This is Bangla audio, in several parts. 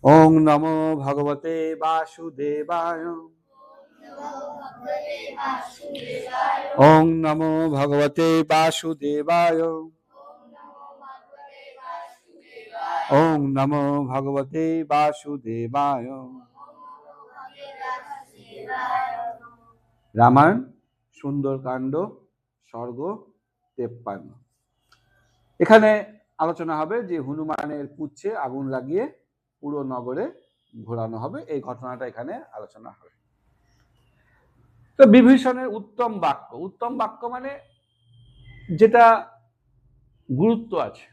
ওং নমো ভগবতে বাসুদেবায়। ওং নমো ভগবতে বাসুদেবায়। ওং নমো ভগবতে বাসুদেবায়। রামায়ণ সুন্দরকাণ্ড সর্গ 53। এখানে আলোচনা হবে যে হনুমানের পুচ্ছে আগুন লাগিয়ে পুরো নগরে ঘোরানো হবে, এই ঘটনাটা এখানে আলোচনা হবে। তো বিভীষণের উত্তম বাক্য মানে যেটা গুরুত্ব আছে,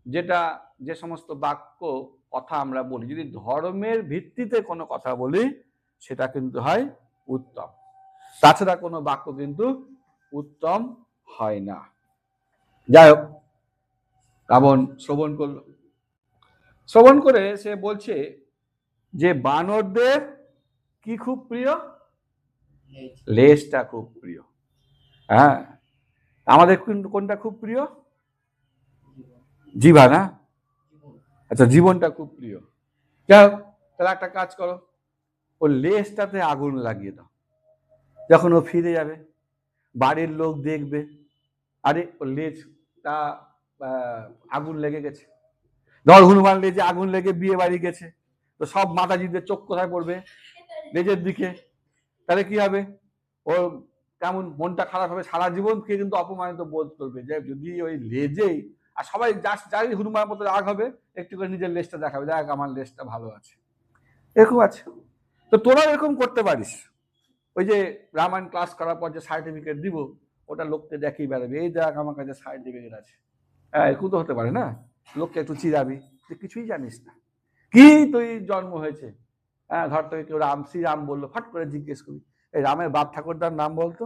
যেটা যে সমস্ত বাক্য কথা আমরা বলি, যদি ধর্মের ভিত্তিতে কোনো কথা বলি সেটা কিন্তু হয় উত্তম, তাছাড়া কোনো বাক্য কিন্তু উত্তম হয় না। যাই হোক, রাবণ শ্রবণ করলো, শ্রবণ করে সে বলছে যে বানরদের কি খুব প্রিয়, লেজটা খুব প্রিয়। হ্যাঁ, আমাদের কোনটা খুব প্রিয়? জিভা না? আচ্ছা, জীবনটা খুব প্রিয়। যাই হোক, তাহলে একটা কাজ করো, ওর লেজটাতে আগুন লাগিয়ে দাও। যখন ও ফিরে যাবে বাড়ির লোক দেখবে, আরে ওর লেজটা আগুন লেগে গেছে। ধর হনুমান লেজে আগুন লেগে বিয়ে বাড়ি গেছে, তো সব মাতাজিদের চোখ কোথায় পড়বে? লেজের দিকে। তাহলে কি হবে? ওর কেমন মনটা খারাপ হবে, সারা জীবন কে কিন্তু অপমানিত বোধ করবে, যে যদি ওই লেজেই, আর সবাই যাই হনুমান মতো রাগ হবে একটু করে নিজের লেজটা দেখাবে, দেখ আমার লেজটা ভালো আছে। এরকম আছে। তো তোরা এরকম করতে পারিস, ওই যে রামায়ণ ক্লাস করার পর যে সার্টিফিকেট দিব, ওটা লোককে দেখিয়ে বেড়াবে, এই দেখ আমার কাছে সার্টিফিকেট আছে। হ্যাঁ, এরকম তো হতে পারে না? লোককে একটু চিরাবি, তুই কিছুই জানিস না, কি তুই জন্ম হয়েছে, হ্যাঁ, ধর তোকে কেউ রাম শ্রীরাম বললো, ফাট করে জিজ্ঞেস করবি এই রামের বাপ ঠাকুরদার নাম বলতো,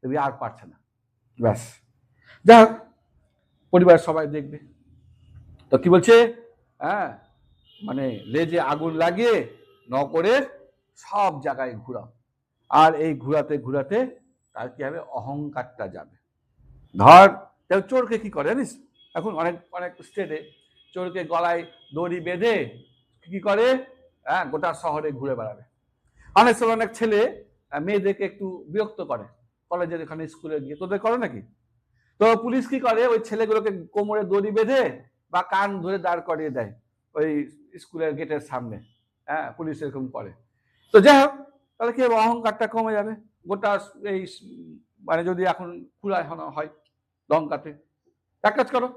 তুমি আর পারছে না, ব্যাস। যাই হোক, পরিবার সবাই দেখবে। তো কি বলছে? হ্যাঁ, মানে লেজে আগুন লাগিয়ে নগরের সব জায়গায় ঘুরাও, আর এই ঘুরাতে ঘুরাতে তার কি হবে, অহংকারটা যাবে। ধর চোরকে কি করে জানিস, এখন অনেক অনেক স্টেটে চোরকে গলায় দড়ি বেঁধে কি করে, হ্যাঁ, গোটা শহরে ঘুরে বেড়াবে। অনেক সময় অনেক ছেলে মেয়েদেরকে একটু বিরক্ত করে, কলেজের এখানে স্কুলে গিয়ে, তোদের করে নাকি? তো পুলিশ কি করে, ওই ছেলেগুলোকে কোমরে দড়ি বেঁধে বা কান ধরে দাঁড় করিয়ে দেয় ওই স্কুলের গেটের সামনে। হ্যাঁ, পুলিশ এরকম করে। তো যাই হোক, তাহলে কি অহংকারটা কমে যাবে গোটা এই, মানে যদি এখন খুলায় হয় লঙ্কাতে, এক কাজ করো,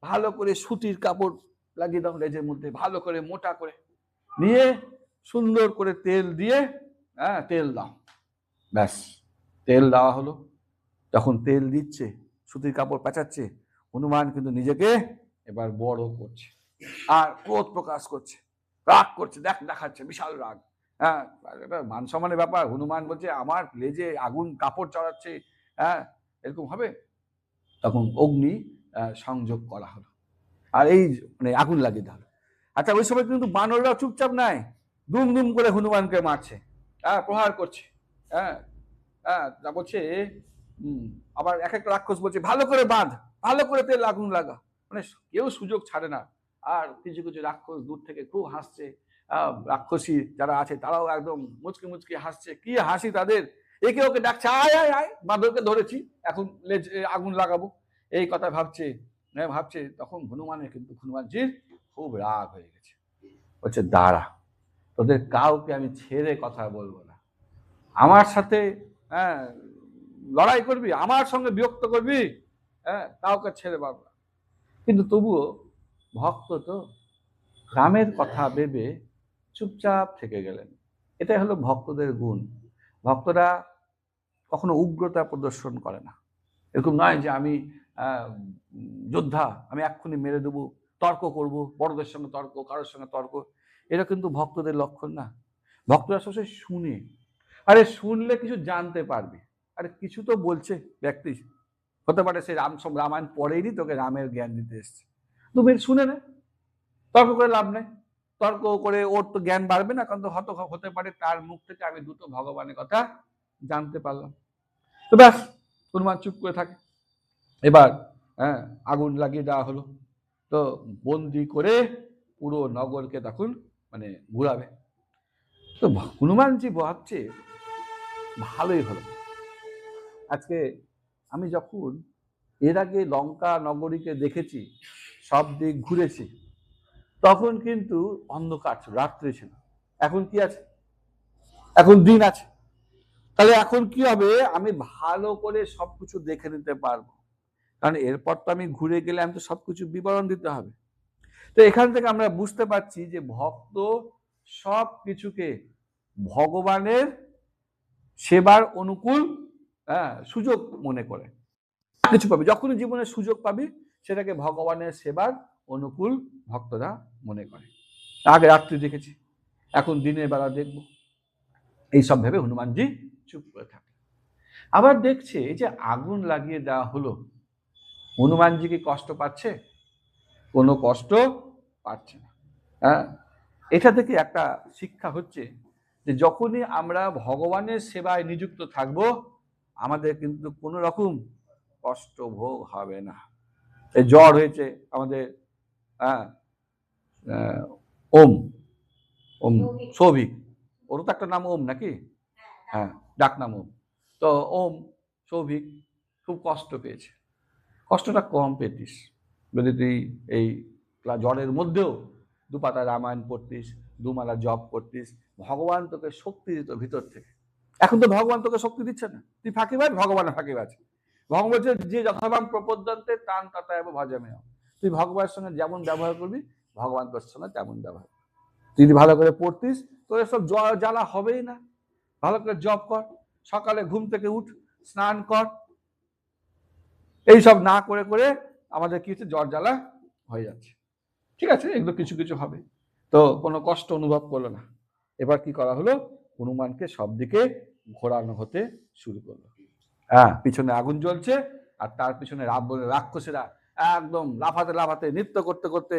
ভালো করে সুতির কাপড় লাগিয়ে দাও লেজের মধ্যে, ভালো করে মোটা করে নিয়ে সুন্দর করে তেল দিয়ে, হ্যাঁ, তেল দাও, ব্যাস। তেল দেওয়া হলো, যখন তেল দিচ্ছে, সুতির কাপড় পেঁচাচ্ছে, হনুমান কিন্তু নিজেকে এবার বড় করছে আর ক্রোধ প্রকাশ করছে, রাগ করছে, দেখাচ্ছে বিশাল রাগ। হ্যাঁ, মান সম্মানের ব্যাপার, হনুমান বলছে আমার লেজে আগুন কাপড় চড়াচ্ছে, হ্যাঁ, এরকম হবে। তখন অগ্নি সংযোগ করা হলো, আর এই মানে আগুন লাগিয়ে দেওয়া হলো। আচ্ছা, ওই সময় কিন্তু বানররাও চুপচাপ নাই, দুম দুম করে হনুমানকে মারছে, হ্যাঁ, প্রহার করছে। হ্যাঁ, হ্যাঁ, তা বলছে, আবার এক একটা রাক্ষস বলছে ভালো করে বাঁধ, ভালো করে তেল আগুন লাগা, মানে কেউ সুযোগ ছাড়ে না। আর কিছু কিছু রাক্ষস দূর থেকে খুব হাসছে, রাক্ষসী যারা আছে তারাও একদম মুচকি মুচকি হাসছে, কি হাসি তাদের, একে ওকে ডাকছে, আয় আয় আয়, বাঁদরকে ধরেছি, এখন আগুন লাগাবো, এই কথা ভাবছে। ভাবছে, তখন হনুমানজির খুব রাগ হয়ে গেছে, বলছে দাঁড়া, তোদের কাউকে আমি ছেড়ে কথা বলবো না, আমার সাথে, হ্যাঁ, লড়াই করবি, আমার সঙ্গে বিরক্ত করবি, হ্যাঁ, কাউকে ছেড়ে পারবো না। কিন্তু তবুও ভক্ত তো রামের কথা ভেবে চুপচাপ থেকে গেলেন। এটাই হলো ভক্তদের গুণ। ভক্তরা কখনো উগ্রতা প্রদর্শন করে না, এরকম নয় যে আমি যোদ্ধা, আমি এক্ষুনি মেরে দেবো, তর্ক করব, বড়দের সঙ্গে তর্ক, কারোর সঙ্গে তর্ক, এটা কিন্তু ভক্তদের লক্ষণ না। ভক্তরা সবসময় শুনে, আরে শুনলে কিছু জানতে পারবি, আরে কিছু তো বলছে ব্যক্তি, হতে পারে সে রামায়ণ পড়েইনি, তোকে রামের জ্ঞান দিতে এসছে, তুমি শুনে নে, তর্ক করে লাভ নেই, তর্ক করে ওর তো জ্ঞান বাড়বে না, কারণ তো হতে পারে তার মুখ থেকে আমি দুটো ভগবানের কথা জানতে পারলাম। তো ব্যাস, হনুমান চুপ করে থাকে। এবার হ্যাঁ, আগুন লাগিয়ে দেওয়া হলো, তো বন্দি করে পুরো নগরকে তখন মানে ঘুরাবে। তো হনুমানজি ভাবছে ভালোই হলো, আজকে আমি যখন এর আগে লঙ্কা নগরীকে দেখেছি, সব দিক ঘুরেছি, তখন কিন্তু অন্ধকার ছিল, রাত্রি ছিল। এখন কি আছে? এখন দিন আছে। তাহলে এখন কি হবে? আমি ভালো করে সবকিছু দেখে নিতে পারবো, কারণ এরপর তো আমি ঘুরে গেলে আমি তো সবকিছু বিবরণ দিতে হবে। তো এখান থেকে আমরা বুঝতে পারছি যে ভক্ত সব কিছুকে ভগবানের সেবার অনুকূল সুযোগ মনে করে। কিছু পাবি, যখনই জীবনে সুযোগ পাবি সেটাকে ভগবানের সেবার অনুকূল ভক্তরা মনে করে। আগে রাত্রি দেখেছি, এখন দিনের বেলা দেখবো, এইসব ভেবে হনুমানজি চুপ করে থাকে। আবার দেখছে যে আগুন লাগিয়ে দেওয়া হলো, হনুমানজি কি কষ্ট পাচ্ছে? কোনো কষ্ট পাচ্ছে না। হ্যাঁ, এটা থেকে একটা শিক্ষা হচ্ছে যে যখনই আমরা ভগবানের সেবায় নিযুক্ত থাকব, আমাদের কিন্তু কোনো রকম কষ্ট ভোগ হবে না। এই জ্বর হয়েছে আমাদের, হ্যাঁ, ওম ওম সৌভিক, ওরও তো একটা নাম ওম নাকি? হ্যাঁ, ডাক নাম ওম। তো ওম সৌভিক খুব কষ্ট পেয়েছে। কষ্টটা কম পেতিস যদি তুই এই জ্বরের মধ্যেও দুপাতা রামায়ণ পড়তিস, দুমালা জপ করতিস, ভগবান তোকে শক্তি দিত ভিতর থেকে। এখন তো ভগবান তোকে শক্তি দিচ্ছে না, তুই ফাঁকিবাজ, ভগবানের ফাঁকিবাজ। ভগবান বলছে যে যথাবাম প্রপদ্যন্তে তান তথায় ভজমেয়। তুই ভগবানের সঙ্গে যেমন ব্যবহার করবি, ভগবান তোর সঙ্গে তেমন ব্যবহার। তুই যদি ভালো করে পড়তিস, তোর এসব জ্বালা হবেই না। ভালো করে জপ কর, সকালে ঘুম থেকে উঠ, স্নান কর, এইসব না করে করে আমাদের কি হচ্ছে, জ্বর জ্বালা হয়ে যাচ্ছে। ঠিক আছে, এগুলো কিছু কিছু হবে, তো কোনো কষ্ট অনুভব করলো না। এবার কি করা হলো? হনুমানকে সব দিকে ঘোরানো হতে শুরু করলো। হ্যাঁ, পিছনে আগুন জ্বলছে, আর তার পিছনে রাক্ষসেরা একদম লাফাতে লাফাতে, নৃত্য করতে করতে,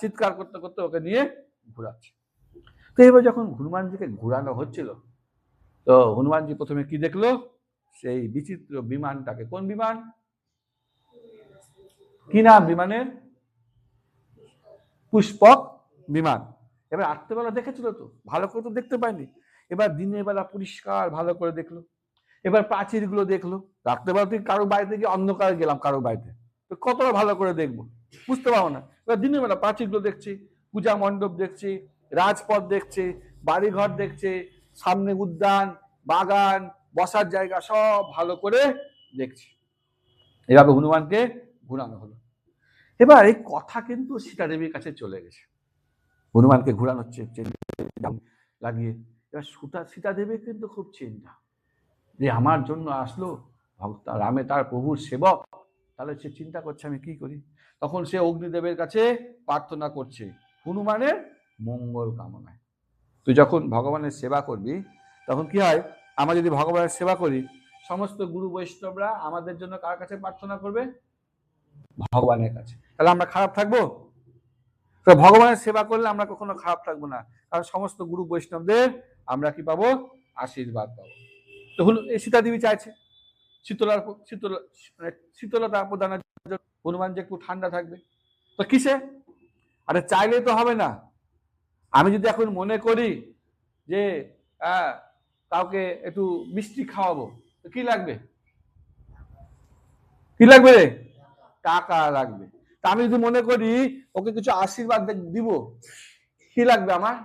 চিৎকার করতে করতে ওকে নিয়ে ঘুরাচ্ছে। তো এবার যখন হনুমানজিকে ঘুরানো হচ্ছিল, তো হনুমানজি প্রথমে কি দেখলো? সেই বিচিত্র বিমানটাকে। কোন বিমান? কি নাম বিমানের? পুষ্পক বিমান। এবার রাত্রেবেলা দেখেছিল তো, ভালো করে তো দেখতে পায়নি। এবার দিনের বেলা পরিষ্কার ভালো করে দেখলো। এবার প্রাচীরগুলো দেখলো। রাত্রেবেলা তুই কারো বাড়িতে গিয়ে অন্ধকারে গেলাম কারো বাড়িতে, তো কতটা ভালো করে দেখবো, বুঝতে পারবো না। এবার দিনের বেলা প্রাচীরগুলো দেখছি, পূজা মণ্ডপ দেখছি, রাজপথ দেখছে, বাড়িঘর দেখছে, সামনে উদ্যান, বাগান, বসার জায়গা সব ভালো করে দেখছি। এভাবে হনুমানকে ঘুরানো হলো। এবার এই কথা কিন্তু সীতা দেবীর কাছে চলে গেছে। হনুমানকে ঘুরানো হচ্ছে লাগিয়ে। এবার সীতা দেবী কিন্তু খুব চিন্তা, যে আমার জন্য আসলো ভক্ত রামে, তার প্রভুর সেবক, তাহলে সে চিন্তা করছে আমি কি করি। তখন সে অগ্নিদেবের কাছে প্রার্থনা করছে হনুমানের মঙ্গল কামনায়। তুই যখন ভগবানের সেবা করবি, তখন কি হয়, আমরা যদি ভগবানের সেবা করি, সমস্ত গুরু বৈষ্ণবরা আমাদের জন্য কার কাছে প্রার্থনা করবে? ভগবানের কাছে। তাহলে আমরা খারাপ থাকবো? তো ভগবানের সেবা করলে আমরা কখনো খারাপ থাকবো না, কারণ সমস্ত গুরু বৈষ্ণবদের আমরা কি পাবো? আশীর্বাদ পাবো। তো সীতা দেবী চাইছে শীতলতা প্রদানের জন্য হনুমান যে একটু ঠান্ডা থাকবে। তো কিসে? আরে চাইলে তো হবে না। আমি যদি এখন মনে করি যে কাউকে একটু মিষ্টি খাওয়াবো, তো কি লাগবে? কি লাগবে রে? টাকা লাগবে। তা আমি যদি মনে করি ওকে কিছু আশীর্বাদ দিব, কি লাগবে আমার?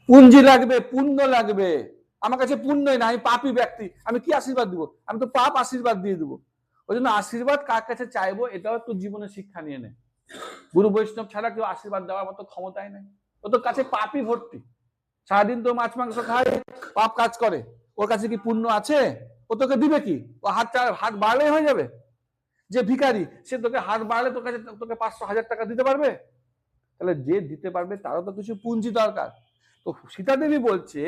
পুঞ্জি লাগবে, পুণ্য লাগবে। আমার কাছে পুণ্যই না, আমি পাপী ব্যক্তি, আমি কি আশীর্বাদ দিব? আমি তো পাপ আশীর্বাদ দিয়ে দেবো। ওই জন্য আশীর্বাদ কার কাছে চাইবো, এটাও একটু জীবনে শিক্ষা নিয়ে নেয়। গুরু বৈষ্ণব ছাড়া কেউ আশীর্বাদ দেওয়ার মতো ক্ষমতাই নাই। ও তো কাছে পাপই ভর্তি, সারাদিন তো মাছ মাংস খায়, পাপ কাজ করে। ওর কাছে কি পুণ্য আছে? ও তোকে দিবে কি? ও হাত বাড়লেই হয়ে যাবে। যে ভিখারি, সে তোকে হাত বাড়লে তোর কাছে তোকে 500-1000 টাকা দিতে পারবে? তাহলে যে দিতে পারবে তারও তো কিছু পুঁজি দরকার। তো সীতা দেবী বলছে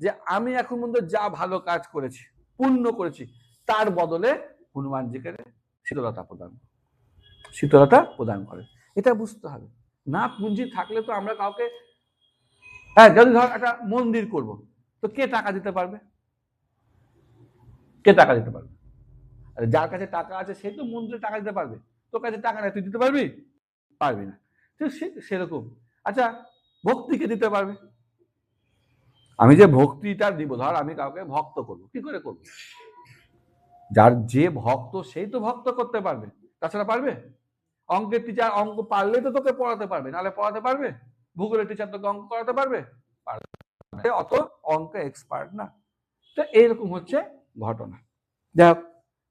যে আমি এখন পর্যন্ত যা ভালো কাজ করেছি, পুণ্য করেছি, তার বদলে হনুমানজিকে শীতলতা প্রদান করে। এটা বুঝতে হবে। না পুঁজি থাকলে তো আমরা কাউকে, যদি ধর একটা মন্দির করব, তো কে টাকা দিতে পারবে? কে টাকা দিতে পারবে? যার কাছে টাকা আছে সে তো মন্দিরে টাকা দিতে পারবে। তোর কাছে টাকা নেই, তুই দিতে পারবি? পারবি না। তো সেরকম। আচ্ছা, ভক্তিকে দিতে পারবে? আমি যে ভক্তিটা দিব, ধর আমি কাউকে ভক্ত করবো, কি করে করবো? যার যে ভক্ত সেই তো ভক্ত করতে পারবে, তাছাড়া পারবে? অঙ্কের টিচার অঙ্ক পারলে তো তোকে পড়াতে পারবে, নাহলে পড়াতে পারবে? ভূগোলের টিচার তোকে অঙ্ক করাতে পারবে? পারবে, অত অঙ্ক এক্সপার্ট না। তো এইরকম হচ্ছে ঘটনা। যাই হোক,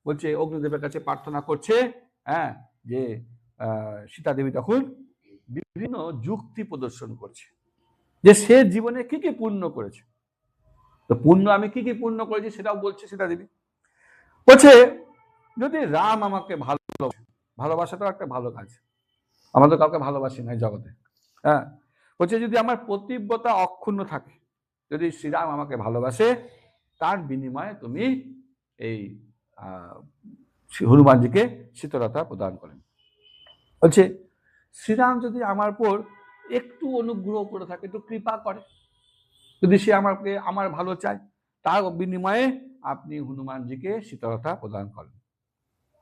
বলছে অগ্নিদেবের কাছে প্রার্থনা করছে, হ্যাঁ, যে সীতা দেবী তখন বিভিন্ন যুক্তি প্রদর্শন করছে যে সে জীবনে কি কি পুণ্য করেছে। তো পুণ্য আমি কি কি পুণ্য করেছি সেটাও বলছে সীতা দেবী। বলছে যদি রাম আমাকে ভালোবাসাটাও একটা ভালো কাজ, আমরা তো কাউকে ভালোবাসি না জগতে, হ্যাঁ। বলছে যদি আমার প্রতিব্যতা অক্ষুণ্ণ থাকে, যদি শ্রীরাম আমাকে ভালোবাসে, তার বিনিময়ে তুমি এই হনুমানজিকে শীতলতা প্রদান করেন। বলছে শ্রীরাম যদি আমার উপর একটু অনুগ্রহ করে থাকে, একটু কৃপা করে, যদি সে আমাকে আমার ভালো চায়, তার বিনিময়ে আপনি হনুমানজিকে শীতলতা প্রদান করেন।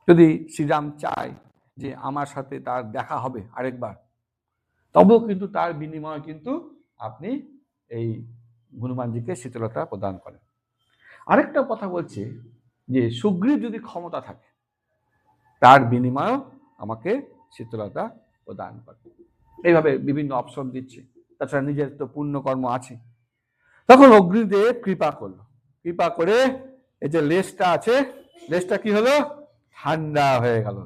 যদি শ্রীরাম চায় যে আমার সাথে তার দেখা হবে আরেকবার, তবেও কিন্তু তার বিনিময়ে কিন্তু আপনি এই হনুমানজিকে শীতলতা প্রদান করেন। আরেকটা কথা বলছে যে সুগ্রীব যদি ক্ষমতা থাকে, তার বিনিময়েও আমাকে শীতলতা প্রদান করে। এইভাবে বিভিন্ন অপশন দিচ্ছে। তাছাড়া নিজের তো পুণ্যকর্ম আছে। তখন অগ্নিদেব কৃপা করলো, কৃপা করে এই যে লেজটা আছে, লেজটা কি হলো? ঠান্ডা হয়ে গেল।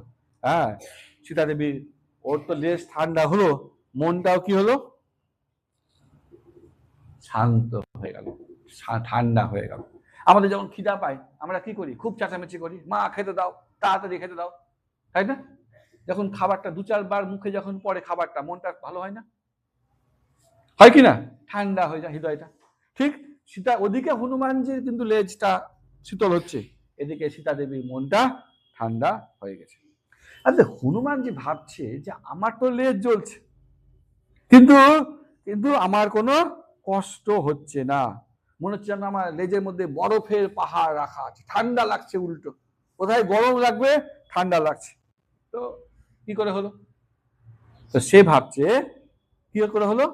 হ্যাঁ, সীতা দেবীর ওর তো লেজ ঠান্ডা হলো, মনটাও কি হলো? শান্ত হয়ে গেল, ঠান্ডা হয়ে গেল। আমাদের যখন খিদা পায় আমরা কি করি? খুব চেঁচামেচি করি, মা খেতে দাও, তাড়াতাড়ি খেতে দাও, তাই না? যখন খাবারটা 2-4 বার মুখে যখন পড়ে খাবারটা, মনটা ভালো হয় না? হয় কি না? ঠান্ডা হয়ে যায় হৃদয়টা। ঠিক সীতা, ওদিকে হনুমানজির কিন্তু লেজটা শীতল হচ্ছে, এদিকে সীতা দেবীর মনটা ঠান্ডা হয়ে গেছে। আচ্ছা, হনুমানজি ভাবছে যে আমার তো লেজ জ্বলছে, কিন্তু কিন্তু আমার কোনো কষ্ট হচ্ছে না, মনে হচ্ছে যেন আমার লেজের মধ্যে বরফের পাহাড় রাখা আছে, ঠান্ডা লাগছে উল্টো, কোথায় গরম লাগবে, ঠান্ডা লাগছে। তো কি করে হলো? তো সে ভাবছে কি করে হলো,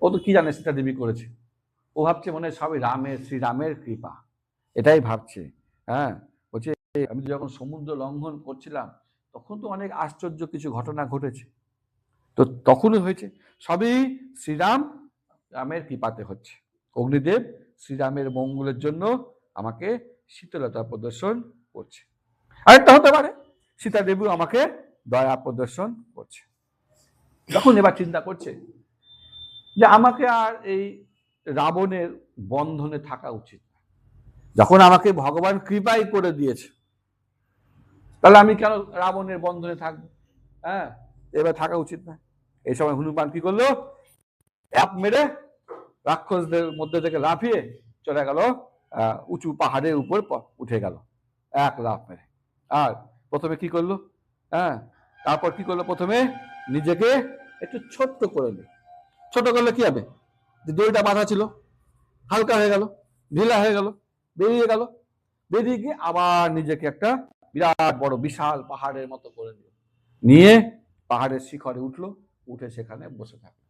ও তো কি জানে সীতা দেবী করেছে, ও ভাবছে মনে সবই শ্রীরামের কৃপা, এটাই ভাবছে। হ্যাঁ, বলছে আমি যখন সমুদ্র লঙ্ঘন করছিলাম তখন তো অনেক আশ্চর্য কিছু ঘটনা ঘটেছে, তো তখনই হয়েছে, সবই রামের কৃপাতে হচ্ছে। অগ্নিদেব শ্রীরামের মঙ্গলের জন্য আমাকে শীতলতা প্রদর্শন করছে। আরেকটা হতে পারে সীতা দেবী আমাকে দয়া প্রদর্শন করছে। তখন এবার চিন্তা করছে যে আমাকে আর এই রাবণের বন্ধনে থাকা উচিত না। যখন আমাকে ভগবান কৃপাই করে দিয়েছে, তাহলে আমি কেন রাবণের বন্ধনে থাকবো? হ্যাঁ, এবার থাকা উচিত না। এই সময় হনুমান কি করলো? এক মেরে রাক্ষসদের মধ্যে থেকে লাফিয়ে চলে গেল উঁচু পাহাড়ের উপর উঠে গেল এক লাফ মেরে। আর প্রথমে কি করলো? হ্যাঁ, তারপর কি করলো? প্রথমে নিজেকে একটু ছোট্ট করে নিল। ছোট করলে কি হবে? যে দড়িটা বাঁধা ছিল হালকা হয়ে গেল, ঢিলা হয়ে গেল, বেরিয়ে গেল, বেরিয়ে গিয়ে আবার নিজেকে একটা বিরাট বড় বিশাল পাহাড়ের মতো করে নিল, নিয়ে পাহাড়ের শিখরে উঠলো, উঠে সেখানে বসে থাকলো।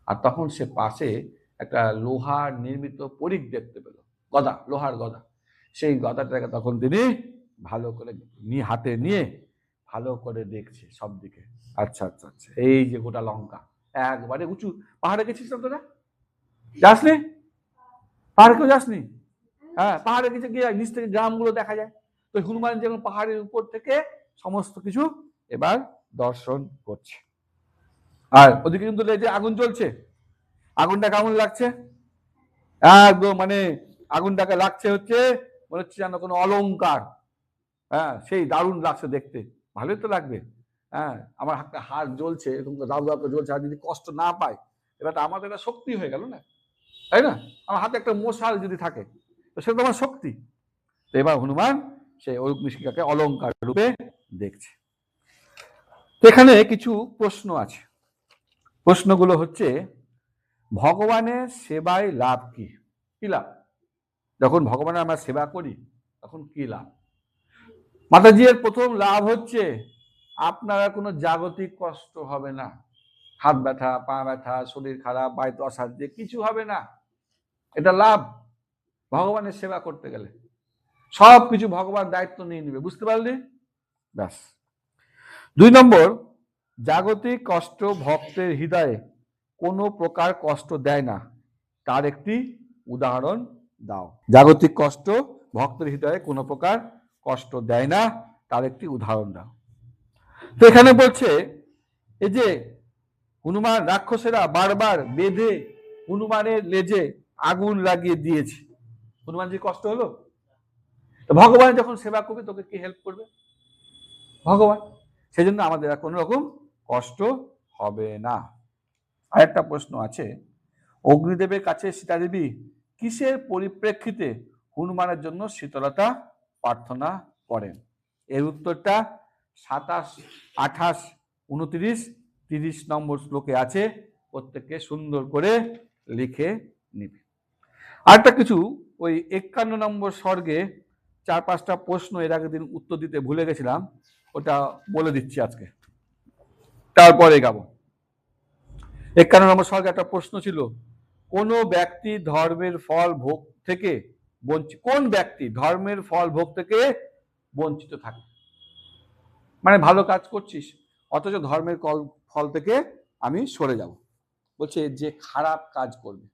আর তখন সে পাশে একটা লোহার নির্মিত পরিখ দেখতে পেল, গদা, লোহার গদা। সেই গদাটাকে তখন তিনি ভালো করে হাতে নিয়ে ভালো করে দেখছে সব দিকে। আচ্ছা আচ্ছা আচ্ছা, এই যে গোটা লঙ্কা একবারে উঁচু পাহাড়ে গেছিস না তোরা? যাসনি? পাহাড়ে কেউ যাসনি? হ্যাঁ, পাহাড়ে গেছে গিয়ে নিচ থেকে গ্রামগুলো দেখা যায়। তো হনুমান যেমন পাহাড়ের উপর থেকে সমস্ত কিছু এবার দর্শন করছে। আর ওদিকে কিন্তু লেজে আগুন জ্বলছে, আগুনটা কেমন লাগছে? একদম মানে আগুনটাকে লাগছে হচ্ছে মনে হচ্ছে যেন কোনো অলংকার। হ্যাঁ, সেই দারুণ লাগছে দেখতে, ভালোই তো লাগবে। হ্যাঁ, আমার হাত জ্বলছে, এরকম দাউ দাউ করে জ্বলছে, আর যদি কষ্ট না পায় এবার তো আমার একটা শক্তি হয়ে গেল না, তাই না? আমার হাতে একটা মশাল যদি থাকে তো সেটা তো আমার শক্তি। তো এবার হনুমান সেই অগ্নিশিখাকে অলংকার রূপে দেখছে। তো এখানে কিছু প্রশ্ন আছে। প্রশ্নগুলো হচ্ছে, ভগবানের সেবায় লাভ কি? কি লাভ? যখন ভগবানের আমরা সেবা করি তখন কি লাভ? মাতাজি এর প্রথম লাভ হচ্ছে আপনার আর কোনো জাগতিক কষ্ট হবে না। হাত ব্যথা, পা ব্যথা, শরীর খারাপ, বাড়িতে অশান্তি, কিছু হবে না। এটা লাভ ভগবানের সেবা করতে গেলে। সবকিছু ভগবান দায়িত্ব নিয়ে নেবে, বুঝতে পারলি? ব্যাস। 2 নম্বর, জাগতিক কষ্ট ভক্তের হৃদয়ে কোনো প্রকার কষ্ট দেয় না, তার একটি উদাহরণ দাও। জাগতিক কষ্ট ভক্তের হৃদয়ে কোনো প্রকার কষ্ট দেয় না, তার একটি উদাহরণ দাও। তো এখানে বলছে এই যে হনুমান, রাক্ষসেরা বারবার বেঁধে হনুমানের লেজে আগুন লাগিয়ে দিয়েছে, হনুমানজির কষ্ট হলো? ভগবান যখন সেবা করবে তোকে কি হেল্প করবে? ভগবান। সেই জন্য আমাদের আর কোনো রকম কষ্ট হবে না। আরেকটা প্রশ্ন আছে, অগ্নিদেবের কাছে সীতাদেবী কিসের পরিপ্রেক্ষিতে হনুমানের জন্য শীতলতা প্রার্থনা করেন? এর উত্তরটা 27, 28, 29, 30 নম্বর শ্লোকে আছে, প্রত্যেককে সুন্দর করে লিখে নিবে। আরেকটা কিছু, ওই 51 নম্বর স্বর্গে 4-5টা প্রশ্ন এর আগের দিন উত্তর দিতে ভুলে গেছিলাম, ওটা বলে দিচ্ছি আজকে, তারপরে গাবো। 51 নম্বর স্বর্গে একটা প্রশ্ন ছিল, কোন ব্যক্তি ধর্মের ফল ভোগ থেকে বঞ্চিত, কোন ব্যক্তি ধর্মের ফল ভোগ থেকে বঞ্চিত থাকে? মানে ভালো কাজ করছিস অথচ ধর্মের ফল থেকে আমি সরে যাব। বলছে যে খারাপ কাজ করবে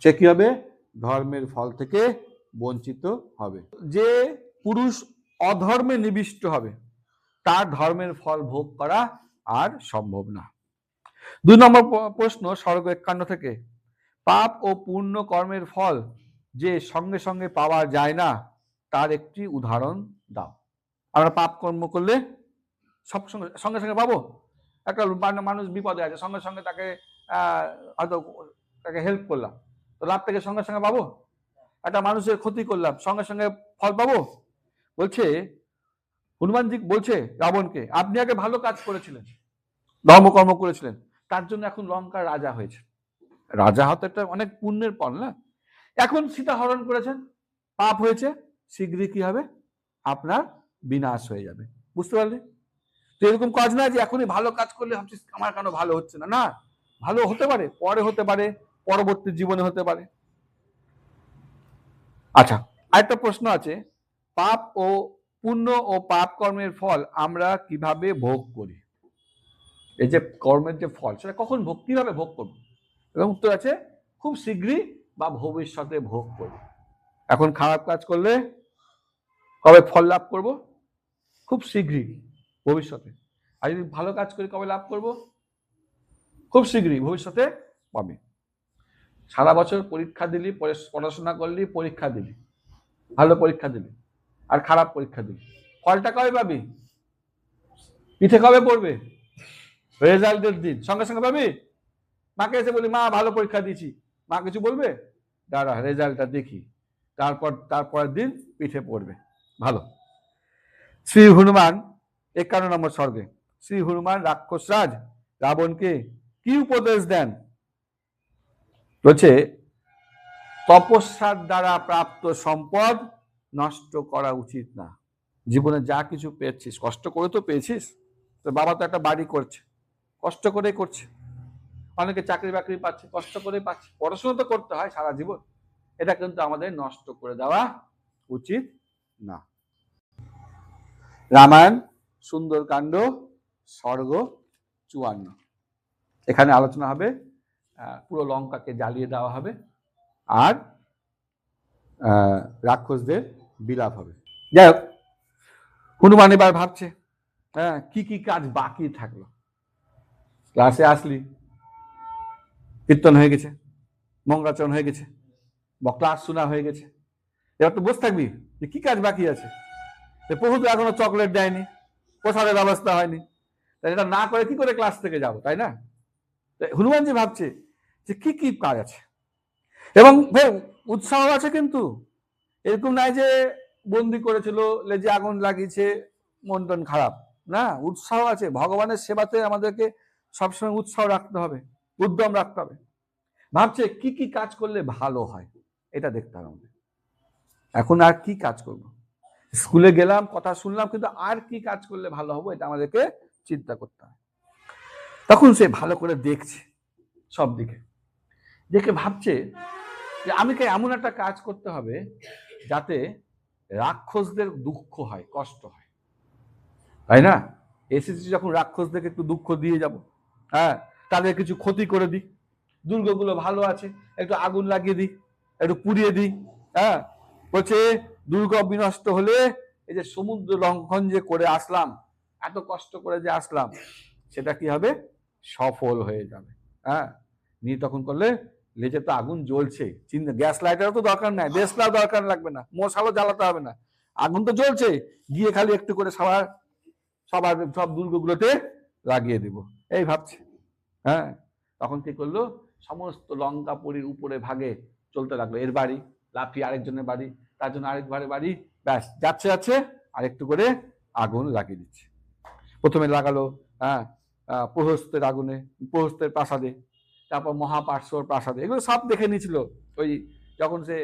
সে কি হবে? ধর্মের ফল থেকে বঞ্চিত হবে। যে পুরুষ অধর্মে নিবিষ্ট হবে তার ধর্মের ফল ভোগ করা আর সম্ভব না। 2 নম্বর প্রশ্ন স্বর্গ 51 থেকে, পাপ ও পুণ্য কর্মের ফল যে সঙ্গে সঙ্গে পাওয়া যায় না তার একটি উদাহরণ দাও। আমরা পাপ কর্ম করলে সব সঙ্গে সঙ্গে পাবো? একটা মানুষ বিপদে আছে, সঙ্গে সঙ্গে তাকে হয়তো তাকে হেল্প করলাম, তো লাভ থেকে সঙ্গে সঙ্গে পাবো? একটা মানুষের ক্ষতি করলাম, সঙ্গে সঙ্গে ফল পাবো? বলছে হনুমানজি বলছে রাবণকে, আপনি আগে ভালো কাজ করেছিলেন, ধর্মকর্ম করেছিলেন, তার জন্য এখন লঙ্কার রাজা হয়েছে। রাজা হতে একটা অনেক পুণ্যের ফল না? এখন সীতা হরণ করেছেন, পাপ হয়েছে, শীঘ্রই কি হবে? আপনার বিনাশ হয়ে যাবে। বুঝতে পারলে? তো এরকম কাজ না যে এখনই ভালো কাজ করলে ভাবছিস আমার কেন ভালো হচ্ছে না, না, ভালো হতে পারে, পরে হতে পারে, পরবর্তী জীবনে হতে পারে। আচ্ছা, আরেকটা প্রশ্ন আছে, পাপ ও পুণ্য ও পাপ কর্মের ফল আমরা কিভাবে ভোগ করি? এই যে কর্মের যে ফল সেটা কখন ভোগ, কিভাবে ভোগ করবো? এবং উত্তর আছে খুব শীঘ্রই বা ভবিষ্যতে ভোগ করব। এখন খারাপ কাজ করলে কবে ফল লাভ করব? খুব শীঘ্রই, ভবিষ্যতে। আর যদি ভালো কাজ করি কবে লাভ করব? খুব শীঘ্রই, ভবিষ্যতে পাবে। সারা বছর পরীক্ষা দিলি, পড়াশোনা করলি, পরীক্ষা দিলি, ভালো পরীক্ষা দিলি আর খারাপ পরীক্ষা দিলি, ফলটা কবে পাবি? পিঠে কবে পড়বে? রেজাল্টের দিন সঙ্গে সঙ্গে পাবি? মাকে এসে বলি মা ভালো পরীক্ষা দিয়েছি, মা কিছু বলবে? দাঁড়া রেজাল্টটা দেখি, তারপরের দিন পিঠে পড়বে। ভালো। শ্রী হনুমান 51 নম্বর স্বর্গে শ্রী হনুমান রাক্ষসরাজ রাবণকে কি উপদেশ দেন? বলছে তপস্যার দ্বারা প্রাপ্ত সম্পদ নষ্ট করা উচিত না। জীবনে যা কিছু পেয়েছিস কষ্ট করে তো পেয়েছিস, তো বাবা তো একটা বাড়ি করছে, কষ্ট করে করছে, অনেকে চাকরি বাকরি পাচ্ছে, কষ্ট করে পাচ্ছে, পড়াশোনা তো করতে হয় সারা জীবন, এটা কিন্তু আমাদের নষ্ট করে দেওয়া উচিত না। রামায়ণ সুন্দরকাণ্ড স্বর্গ 54, এখানে আলোচনা হবে, পুরো লঙ্কাকে জ্বালিয়ে দেওয়া হবে আর রাক্ষসদের বিলাপ হবে। যাই হোক, হনুমান এবার ভাবছে কি কি কাজ বাকি থাকলো। ক্লাসে আসলি, কীর্তন হয়ে গেছে, মঙ্গলাচরণ হয়ে গেছে, ক্লাস শোনা হয়ে গেছে, এবার তো বসে থাকবি যে কি কাজ বাকি আছে। প্রভু তো এখনো চকলেট দেয়নি, প্রসাদের ব্যবস্থা হয়নি, তাই এটা না করে কি করে ক্লাস থেকে যাব, তাই না? হনুমানজি ভাবছে যে কি কি কাজ আছে, এবং উৎসাহ আছে, কিন্তু এরকম নাই যে বন্দি করেছিল, লেজে আগুন লাগিয়েছে, মন টন খারাপ না, উৎসাহ আছে। ভগবানের সেবাতে আমাদেরকে সবসময় উৎসাহ রাখতে হবে, উদ্যম রাখতে হবে। ভাবছে কি কি কাজ করলে ভালো হয় এটা দেখতে হবে আমাদের। এখন আর কি কাজ করব? স্কুলে গেলাম, কথা শুনলাম, কিন্তু আর কি কাজ করলে ভালো হবে এটা আমাদেরকে চিন্তা করতে হবে। তখন সে ভালো করে দেখছে সব দিকে, দেখে ভাবছে যে আমি এমন একটা কাজ করতে হবে যাতে রাক্ষসদের দুঃখ হয়, কষ্ট হয়, তাই না? এসেছি যখন রাক্ষসদেরকে একটু দুঃখ দিয়ে যাব, হ্যাঁ, তাদের কিছু ক্ষতি করে দিই, দুর্গগুলো ভালো আছে একটু আগুন লাগিয়ে দিই, একটু পুড়িয়ে দিই, হ্যাঁ। বলছে দুর্গ বিনষ্ট হলে এই যে সমুদ্র লঙ্ঘন যে করে আসলাম, এত কষ্ট করে যে আসলাম, সেটা কি হবে? সফল হয়ে যাবে। হ্যাঁ, নিয়ে তখন করলে লেজে তো আগুন জ্বলছে, চিন্তা, গ্যাস লাইটারও তো দরকার নাই, দেশলাও দরকার লাগবে না, মশালও জ্বালাতে হবে না, আগুন তো জ্বলছে, গিয়ে খালি একটু করে সবার সবার সব দুর্গগুলোতে লাগিয়ে দিব, এই ভাবছে। হ্যাঁ, তখন কি করলো? সমস্ত লঙ্কাপুরীর উপরে ভাগে চলতে লাগলো, এর বাড়ি লাফিয়ে আরেকজনের বাড়ি, তার জন্য আরেক বাড়ি, ব্যাস যাচ্ছে যাচ্ছে আর একটু করে আগুন লাগিয়ে দিচ্ছে। প্রথমে লাগালো, হ্যাঁ, প্রহস্তের আগুনে, প্রহস্তের প্রাসাদে, তারপর মহাপার্শ্বর প্রাসাদে, এগুলো সব দেখে নিয়েছিল ওই যখন সে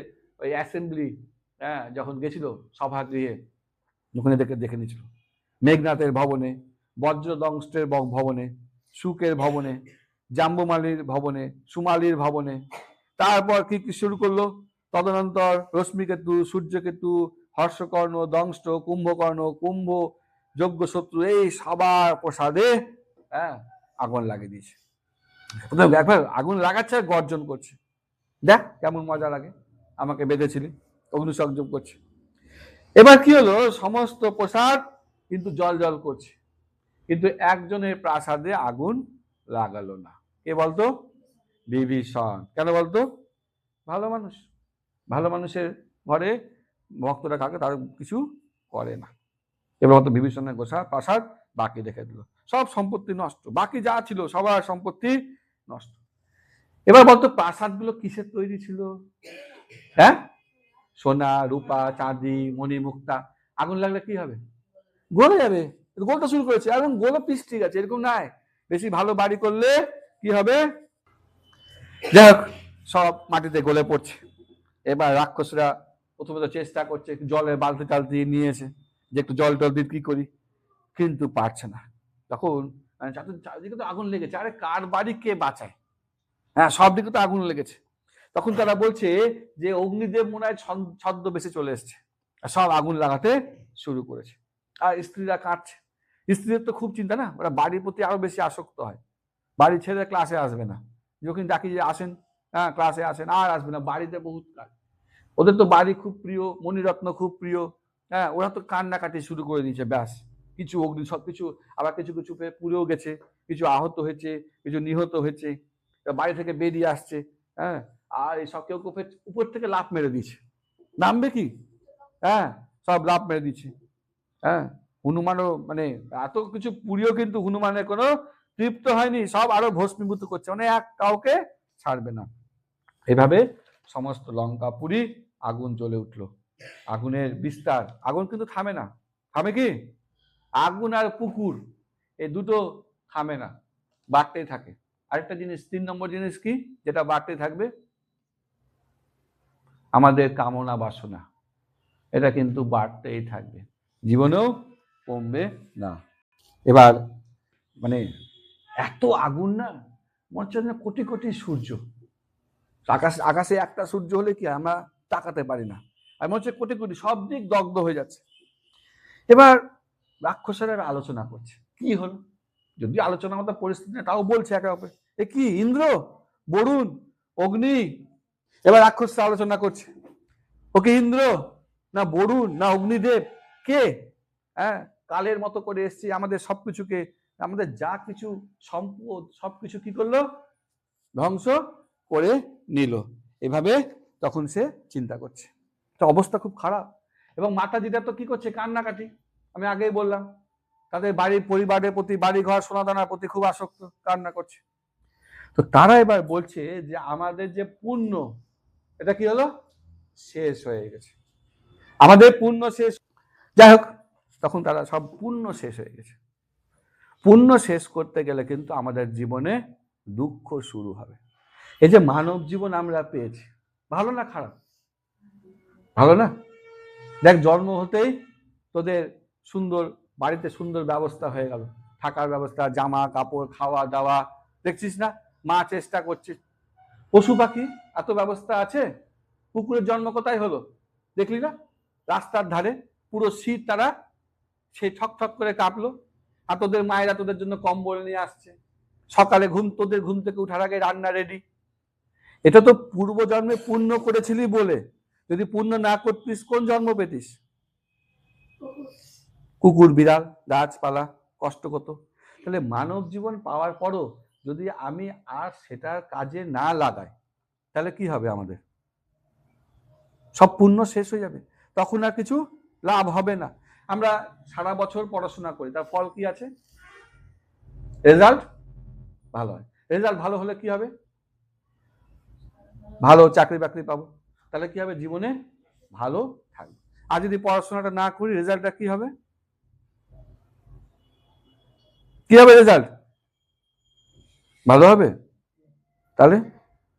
ওই অ্যাসেম্বলি, হ্যাঁ, যখন গেছিল সভাগৃহে, ওখানে দেখে নিয়েছিল। মেঘনাথের ভবনে, বজ্রদংষ্টের ভবনে, শুকের ভবনে, জাম্বুমালির ভবনে, সুমালির ভবনে, তারপর কি কি শুরু করলো? তদনন্তর রশ্মিকেতু, সূর্যকেতু, হর্ষকর্ণ, দংষ্ট, কুম্ভকর্ণ, কুম্ভ, যজ্ঞ শত্রু, এই সবার প্রসাদে, হ্যাঁ, আগুন লাগিয়ে দিয়েছে। একবার আগুন লাগাচ্ছে আর গর্জন করছে, দেখ কেমন মজা লাগে, আমাকে বেঁধেছিলি, অগ্নিসংযোগ করছে। এবার কি হলো? সমস্ত প্রসাদ কিন্তু জল জল করছে, কিন্তু একজনের প্রাসাদে আগুন লাগালো না। কে বলতো? বিভীষণ। কেন বলতো? ভালো মানুষ, ভালো মানুষের ঘরে ভক্তরা কাকে তার কিছু করে না। এবার বলতো বিভীষণের গোসা প্রাসাদ বাকি রেখে দিল, সব সম্পত্তি নষ্ট, বাকি যা ছিল সবার সম্পত্তি নষ্ট। এবার বলতো প্রাসাদগুলো কিসের তৈরি ছিল? হ্যাঁ, সোনা, রূপা, চাঁদি, মণি, মুক্তা। আগুন লাগলে কি হবে? গলে যাবে, গলতে শুরু করেছে, এখন গোলো পিস, ঠিক আছে, এরকম নাই। বেশি ভালো বাড়ি করলে কি হবে? যাই হোক, সব মাটিতে গলে পড়ছে। এবার রাক্ষসরা প্রথমে তো চেষ্টা করছে, জলের বালতি টালতি নিয়েছে যে একটু জল টল দিয়ে কি করি, কিন্তু পারছে না। তখন চারদিকে তো আগুন লেগেছে, আরে কার বাড়ি কে বাঁচায়? হ্যাঁ, সব দিকে তো আগুন লেগেছে। তখন তারা বলছে যে অগ্নিদেব মনে হয় ছদ্মবেশে চলে এসছে, সব আগুন লাগাতে শুরু করেছে। আর স্ত্রীরা কাঁদছে, স্ত্রীদের তো খুব চিন্তা না, ওরা বাড়ির প্রতি আরো বেশি আসক্ত হয়, বাড়ি ছেড়ে ক্লাসে আসবে না, যখন ডাকি যে আসেন, হ্যাঁ ক্লাসে আসেন, আর আসবে না, বাড়িতে বহুত কাজ। ওদের তো বাড়ি খুব প্রিয়, মণিরত্ন খুব প্রিয়, হ্যাঁ, ওরা তো কান্নাকাটি শুরু করে দিয়েছে, ব্যাস। কিছু অগ্নি সবকিছু, আবার কিছু কিছু পুড়েও গেছে, কিছু আহত হয়েছে, কিছু নিহত হয়েছে, বাড়ি থেকে বেরিয়ে আসছে, হ্যাঁ। আর এই সব কেউ উপর থেকে লাফ মেরে দিচ্ছে, নামবে কি, হ্যাঁ, সব লাফ মেরে দিচ্ছে, হ্যাঁ। হনুমানও মানে এত কিছু পুড়িয়েও কিন্তু হনুমানের কোনো তৃপ্ত হয়নি, সব আরো ভস্মীভূত করছে, মানে এক কাউকে ছাড়বে না। এভাবে সমস্ত লঙ্কা পুরি আগুন জ্বলে উঠলো, আগুনের বিস্তার, আগুন কিন্তু থামে না, থামে কি? আগুন আর পুকুর এই দুটো থামে না, বাড়তেই থাকে। আরেকটা জিনিস, 3 নম্বর জিনিস কি যেটা বাড়তেই থাকবে? আমাদের কামনা বাসনা, এটা কিন্তু বাড়তেই থাকবে, জীবনেও কমবে না। এবার মানে এত আগুন না, মনে হচ্ছে না কোটি কোটি সূর্য, আকাশে একটা সূর্য হলে কি আমরা তাকাতে পারি না, আর মনে হচ্ছে কোটি কোটি, সব দিক দগ্ধ হয়ে যাচ্ছে। এবার রাক্ষসেরা আলোচনা করছে, কি হলো? যদি আলোচনা মতো পরিস্থিতি না, তাও বলছে একে অপরে, এ কি ইন্দ্র, বরুণ, অগ্নি। এবার রাক্ষসরা আলোচনা করছে, ওকে ইন্দ্র না বরুণ না অগ্নিদেব, কে? হ্যাঁ, কালের মতো করে এসছি, আমাদের সবকিছুকে, আমাদের যা কিছু সম্পদ সবকিছু কি করলো? ধ্বংস করে নিল। এভাবে তখন সে চিন্তা করছে, তো অবস্থা খুব খারাপ। এবং মাতাজিরা তো কি করছে? কান্নাকাটি। আমি আগেই বললাম, তাদের বাড়ির পরিবারের প্রতি, বাড়ি ঘর সোনাদানার প্রতি খুব আসক্ত, কান্না করছে। তো তারা এবার বলছে যে আমাদের যে পুণ্য, এটা কি হলো? শেষ হয়ে গেছে, আমাদের পুণ্য শেষ। যাই হোক, তখন তারা সব পুণ্য শেষ হয়ে গেছে। পুণ্য শেষ করতে গেলে কিন্তু আমাদের জীবনে দুঃখ শুরু হবে। এই যে মানব জীবন আমরা পেয়েছি, ভালো না খারাপ? ভালো না? দেখ, জন্ম হতেই তোদের সুন্দর বাড়িতে সুন্দর ব্যবস্থা হয়ে গেল, থাকার ব্যবস্থা, জামা কাপড়, খাওয়া দাওয়া, দেখছিস না মা চেষ্টা করছে। পশু পাখি এত ব্যবস্থা আছে, কুকুরের জন্ম কোথায় হলো দেখলি না, রাস্তার ধারে, পুরো শীত তারা সেই ঠক ঠক করে কাঁপলো, আর তোদের মায়েরা তোদের জন্য কম্বল নিয়ে আসছে, সকালে তোদের ঘুম থেকে উঠার আগে রান্না রেডি। এটা তো পূর্ব জন্মে পুণ্য করেছিলি বলে, যদি পুণ্য না করতিস কোন জন্ম পেতিস? কুকুর বিড়াল গাছপালা কষ্ট কত। তাহলে মানব জীবন পাওয়ার পরও যদি আমি আর সেটার কাজে না লাগাই, তাহলে কি হবে? আমাদের সব পুণ্য শেষ হয়ে যাবে, তখন আর কিছু লাভ হবে না। আমরা সারা বছর পড়াশোনা করি, তার ফল কি আছে? রেজাল্ট ভালো হয়। রেজাল্ট ভালো হলে কি হবে? ভালো চাকরি বাকরি পাবো, তাহলে কি হবে? জীবনে ভালো থাকবে। আর যদি পড়াশোনাটা না করি, রেজাল্টটা কি হবে? কি হবে? রেজাল্ট ভালো হবে? তাহলে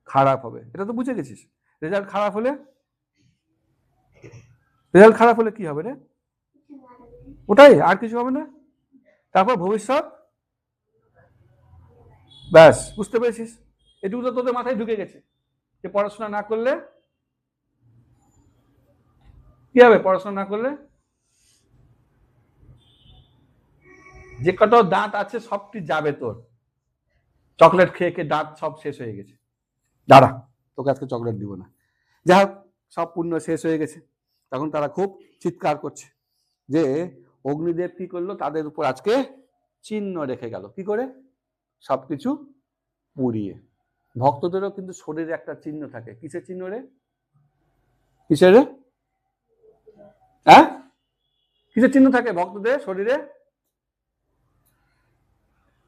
খারাপ হবে, এটা তো বুঝে গেছিস। রেজাল্ট খারাপ হলে কি হবে রে? ওটাই, আর কিছু হবে না। তারপর ভবিষ্যৎ, ব্যাস, বুঝতে পেরেছিস? এটুকু তো তোদের মাথায় ঢুকে গেছে যে পড়াশোনা না করলে কি হবে? পড়াশোনা না করলে যে কত দাঁত আছে সবটি যাবে তোর, চকলেট খেয়ে খেয়ে দাঁত সব শেষ হয়ে গেছে। দাঁড়া, তোকে আজকে চকলেট দিব না। যা হোক, সব পুণ্য শেষ হয়ে গেছে। তখন তারা খুব চিৎকার করছে যে অগ্নিদেব কি করলো, তাদের উপর আজকে চিহ্ন রেখে গেল। কি করে? সবকিছু পুড়িয়ে। ভক্তদেরও কিন্তু শরীরে একটা চিহ্ন থাকে। কিসের চিহ্ন রে? কিসের রে? হ্যাঁ, কিসের চিহ্ন থাকে ভক্তদের শরীরে?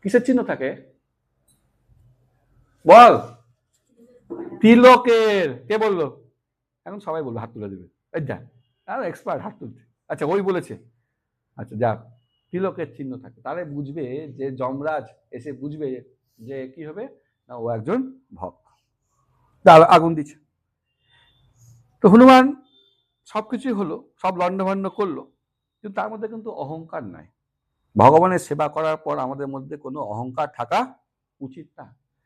কিসের চিহ্ন থাকে বল? তিলকের। কে বললো? এখন সবাই বললো, হাত তুলে দেবে। এই যা, আর এক্সপার্ট হাত তুলছে। আচ্ছা, ওই বলেছে। আচ্ছা, যাক, তিলকের চিহ্ন থাকে, তাহলে বুঝবে যে যমরাজ এসে বুঝবে যে কি হবে না, ও একজন ভক্ত। আগুন দিচ্ছে। তো হনুমান সবকিছুই হলো, সব লণ্ডভণ্ড করলো, কিন্তু তার মধ্যে কিন্তু অহংকার নাই। ভগবানের সেবা করার পর আমাদের মধ্যে কোনো অহংকার থাকা উচিত না।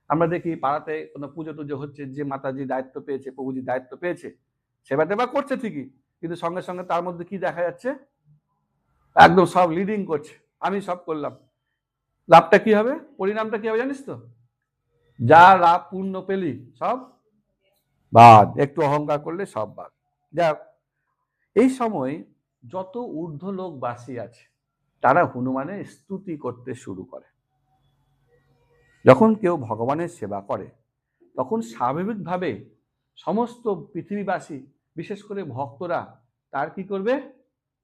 আমরা দেখি পাড়াতে কোনো পুজো টুজো হচ্ছে, যে মাতাজি দায়িত্ব পেয়েছে, প্রভুজি দায়িত্ব পেয়েছে, সেবা টেবা করছে ঠিকই, কিন্তু সঙ্গে সঙ্গে তার মধ্যে কি দেখা যাচ্ছে? একদম সব লিডিং করছে, আমি সব করলাম। লাভটা কি হবে? পরিণামটা কি হবে জানিস তো? যা লাভ পূর্ণ পেলি সব বাদ, একটু অহংকার করলে সব বাদ। যাক, এই সময় যত ঊর্ধ্ব লোকবাসী আছে তারা হনুমানের স্তুতি করতে শুরু করে। যখন কেউ ভগবানের সেবা করে তখন স্বাভাবিকভাবে সমস্ত পৃথিবীবাসী, বিশেষ করে ভক্তরা, তার কি করবে?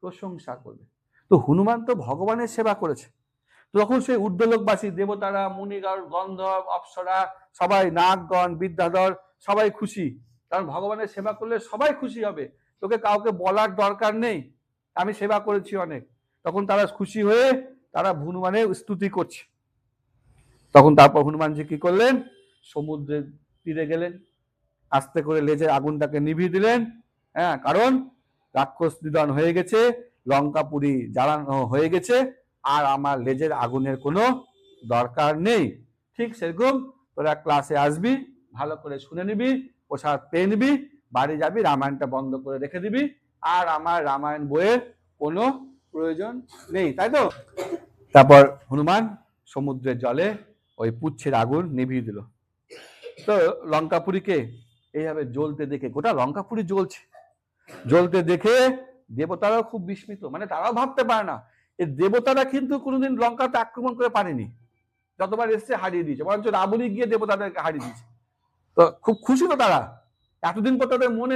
প্রশংসা করবে। তো হনুমান তো ভগবানের সেবা করেছে, তখন সেই ঊর্ধ্বলোকবাসী দেবতারা, মুনিগণ, গন্ধর্ব, অপ্সরা, সবাই, নাগগণ, বিদ্যাধর, সবাই খুশি। কারণ ভগবানের সেবা করলে সবাই খুশি হবে, তোকে কাউকে বলার দরকার নেই আমি সেবা করেছি অনেক। তখন তারা খুশি হয়ে তারা হনুমানের স্তুতি করছে। তখন তারপর হনুমানজি কি করলেন? সমুদ্রের তীরে গেলেন, আস্তে করে লেজের আগুনটাকে নিভিয়ে দিলেন। হ্যাঁ, কারণ রাক্ষস নিধন হয়ে গেছে, লঙ্কাপুরী জ্বালানো হয়ে গেছে, আর আমার লেজের আগুনের কোনো দরকার নেই। ঠিক সেরকম তোরা ক্লাসে আসবি, ভালো করে শুনে নিবি, প্রসাদ পেয়ে নিবি, বাড়ি যাবি, রামায়ণটা বন্ধ করে রেখে দিবি, আর আমার রামায়ণ বইয়ের কোনো প্রয়োজন নেই, তাই তো? তারপর হনুমান সমুদ্রের জলে ওই পুচ্ছের আগুন নিভিয়ে দিল। তো লঙ্কাপুরীকে এইভাবে জ্বলতে দেখে, গোটা লঙ্কাপুরী জ্বলতে দেখে দেবতারাও খুব বিস্মিত, মানে তারাও ভাবতে পারে না এই দেবতারা কিন্তু কোনোদিন লঙ্কাতে আক্রমণ করে পারেনি, যতবার এসছে হারিয়ে দিয়েছে, বরঞ্চ রাবণই গিয়ে দেবতাদেরকে হারিয়ে দিয়েছে। তো খুব খুশি তো তারা, এতদিন পর তাদের মনে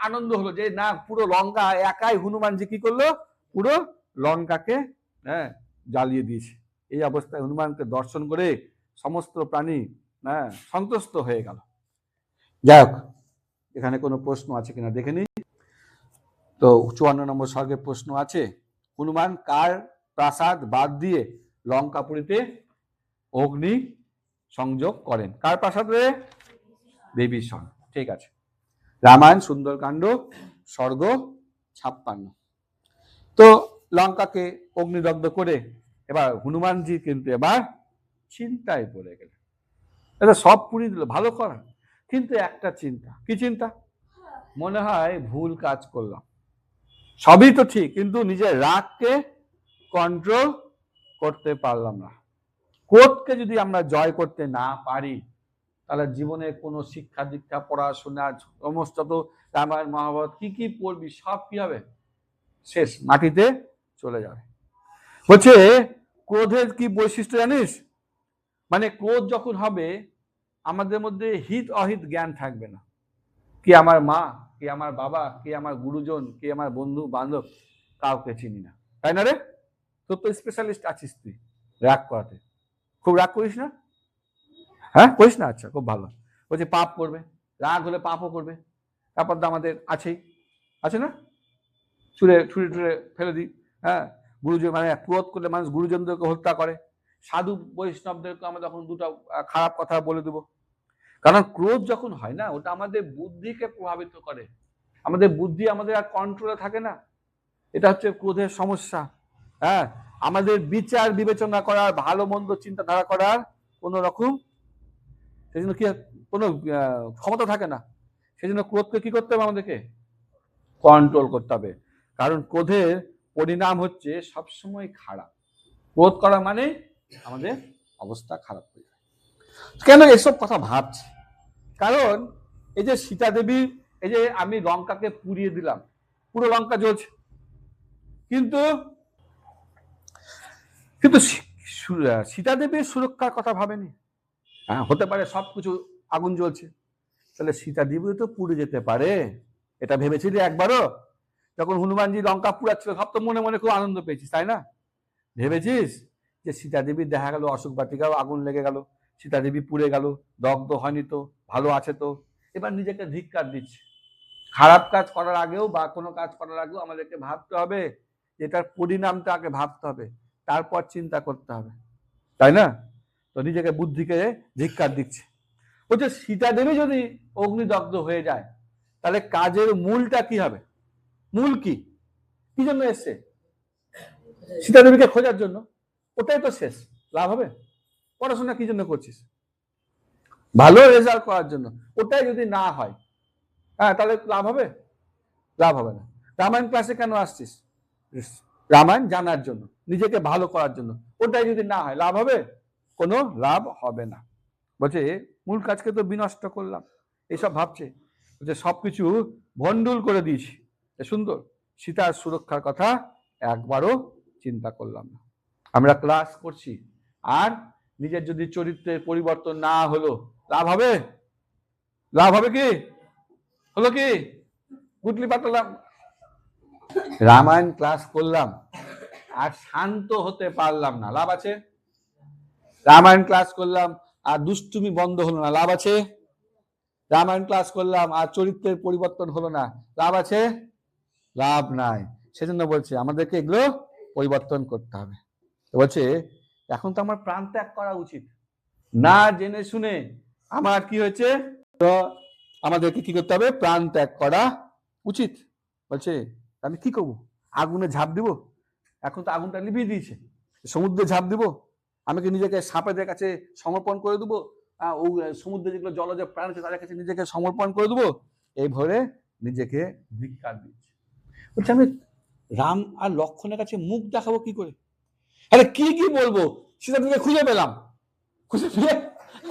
আনন্দ হলো যে না, পুরো লঙ্কা একাই হনুমানজি কি করলো, পুরো লঙ্কাকে হ্যাঁ জ্বালিয়ে দিয়েছে। এই অবস্থায় হনুমানকে দর্শন করে সমস্ত প্রাণী হ্যাঁ সন্তুষ্ট হয়ে গেল। যাই হোক, এখানে কোনো প্রশ্ন আছে কিনা দেখে নিই। তো 54 নম্বর সর্গের প্রশ্ন আছে, হনুমান কার প্রাসাদ বাদ দিয়ে লঙ্কাপুরীতে অগ্নি সংযোগ করেন? কার প্রাসাদে? বিভীষণ। ঠিক আছে, রামায়ণ সুন্দরকাণ্ড সর্গ 56। তো লঙ্কাকে অগ্নিদগ্ধ করে এবার হনুমানজি কিন্তু এবার চিন্তায় পড়ে গেলেন। এটা সব পুড়িয়ে দিল, ভালো করা, কিন্তু একটা চিন্তা, কি চিন্তা? মনে হয় ভুল কাজ করলাম। সবই তো ঠিক, কিন্তু নিজের রাগকে কন্ট্রোল করতে পারলাম না। ক্রোধকে যদি আমরা জয় করতে না পারি, তাহলে জীবনে কোনো শিক্ষা দীক্ষা, পড়াশোনা, সমস্ত তো রামায়ণ মহাভারত কি কি পড়বি সব কি হবে? শেষ, মাটিতে চলে যাবে। বলছে ক্রোধের কি বৈশিষ্ট্য জানিস? মানে ক্রোধ যখন হবে, আমাদের মধ্যে হিত অহিত জ্ঞান থাকবে না। কি আমার মা, কে আমার বাবা, কে আমার গুরুজন, কে আমার বন্ধু বান্ধব, কাউকে চিনি না, তাই না রে? তোর তো স্পেশালিস্ট আছিস তুই রাগ করাতে। খুব রাগ করিস না? হ্যাঁ, করিস না? আচ্ছা, খুব ভালো। বলছে পাপ করবে, রাগ হলে পাপও করবে। তারপর তো আমাদের আছেই, আছে না, ছুঁড়ে ছুঁড়ে টুড়ে ফেলে দিই। হ্যাঁ, গুরুজন মানে ক্রোধ করলে মানুষ গুরুজনদেরকে হত্যা করে, সাধু বৈষ্ণবদেরকে আমরা তখন দুটো খারাপ কথা বলে দেবো। কারণ ক্রোধ যখন হয় না, ওটা আমাদের বুদ্ধিকে প্রভাবিত করে। আমাদের বুদ্ধি আমাদের আর কন্ট্রোলে থাকে না। এটা হচ্ছে ক্রোধের সমস্যা। হ্যাঁ, আমাদের বিচার বিবেচনা করার, ভালো মন্দ চিন্তাধারা করার কোন রকম সেই জন্য কি কোনো ক্ষমতা থাকে না। সেই জন্য ক্রোধকে কি করতে হবে? আমাদেরকে কন্ট্রোল করতে হবে। কারণ ক্রোধের পরিণাম হচ্ছে সবসময় খারাপ। ক্রোধ করা মানে আমাদের অবস্থা খারাপ হয়ে যায়। কেন এসব কথা ভাবছি? কারণ এই যে সীতা দেবী, এই যে আমি লঙ্কাকে পুড়িয়ে দিলাম, পুরো লঙ্কা জ্বলছে, কিন্তু কিন্তু সীতা দেবীর সুরক্ষার কথা ভাবেনি। হ্যাঁ, হতে পারে সবকিছু আগুন জ্বলছে, তাহলে সীতা দেবীও তো পুড়ে যেতে পারে। এটা ভেবেছিলি একবারও? যখন হনুমানজি লঙ্কা পুড়াচ্ছিল, সব তো মনে মনে খুব আনন্দ পেয়েছিস, তাই না? ভেবেছিস যে সীতা দেবীর দেখা গেল অশোক বাটিকাও আগুন লেগে গেল, সীতা দেবী পুড়ে গেল, দগ্ধ হয়নি তো, ভালো আছে তো। এবার নিজেকে ধিক্কার দিচ্ছে। খারাপ কাজ করার আগেও বা কোনো কাজ করার আগেও আমাদেরকে ভাবতে হবে, এটার পরিণামটা আগে ভাবতে হবে, তারপর চিন্তা করতে হবে, তাই না? তো নিজেকে বুদ্ধিকে ধিক্কার দিচ্ছে। বলছে সীতা দেবী যদি অগ্নিদগ্ধ হয়ে যায়, তাহলে কাজের মূলটা কি হবে? মূল কি, কি জন্য এসছে? সীতা দেবীকে খোঁজার জন্য। ওটাই তো শেষ, লাভ হবে? পড়াশোনা কি জন্য করছিস? ভালো রেজাল্ট করার জন্য। ওটাই যদি না হয়, হ্যাঁ, তাহলে লাভ হবে? লাভ হবে না। রামায়ণ ক্লাসে কেন আসছিস? রামায়ণ জানার জন্য, নিজেকে ভালো করার জন্য। ওটাই যদি না হয়, লাভ হবে? কোনো লাভ হবে না। বলছে মূল কাজকে তো বিনষ্ট করলাম, এইসব ভাবছে। বলছে সবকিছু ভন্ডুল করে দিয়েছি। সুন্দর, সীতার সুরক্ষার কথা একবারও চিন্তা করলাম না। আমরা ক্লাস করছি, আর নিজের যদি চরিত্রের পরিবর্তন না হলো, লাভ হবে? লাভ হবে কি? হলো কি? গুটলি পাঠালাম, রামায়ণ ক্লাস করলাম, আর শান্ত হতে পারলাম না, লাভ আছে? রামায়ণ ক্লাস করলাম আর দুষ্টুমি বন্ধ হলো না, লাভ আছে? রামায়ণ ক্লাস করলাম আর চরিত্রের পরিবর্তন হলো না, লাভ আছে? লাভ নাই। সেজন্য বলছে আমাদেরকে এগুলো পরিবর্তন করতে হবে। বলছে এখন তো আমার প্রাণ ত্যাগ করা উচিত, না জেনে শুনে আমার কি হয়েছে, তো আমাদেরকে কি করতে হবে? প্রাণ ত্যাগ করা উচিত। বলছে আমি কি করবো? আগুনে ঝাঁপ দিব? এখন তো আগুনটা নিভিয়ে দিয়েছে, সমুদ্রে ঝাঁপ দিব? আমি কি নিজেকে সাপেদের কাছে সমর্পণ করে দেবো? ও সমুদ্রে যেগুলো জলজ প্রাণ আছে তাদের কাছে নিজেকে সমর্পণ করে দেবো? এই ভরে নিজেকে ধিক্কার দিচ্ছে। বলছে আমি রাম আর লক্ষণের কাছে মুখ দেখাবো কি করে? আরে কি কি বলবো? সেটা তুমি খুঁজে পেলাম, খুঁজে পেলে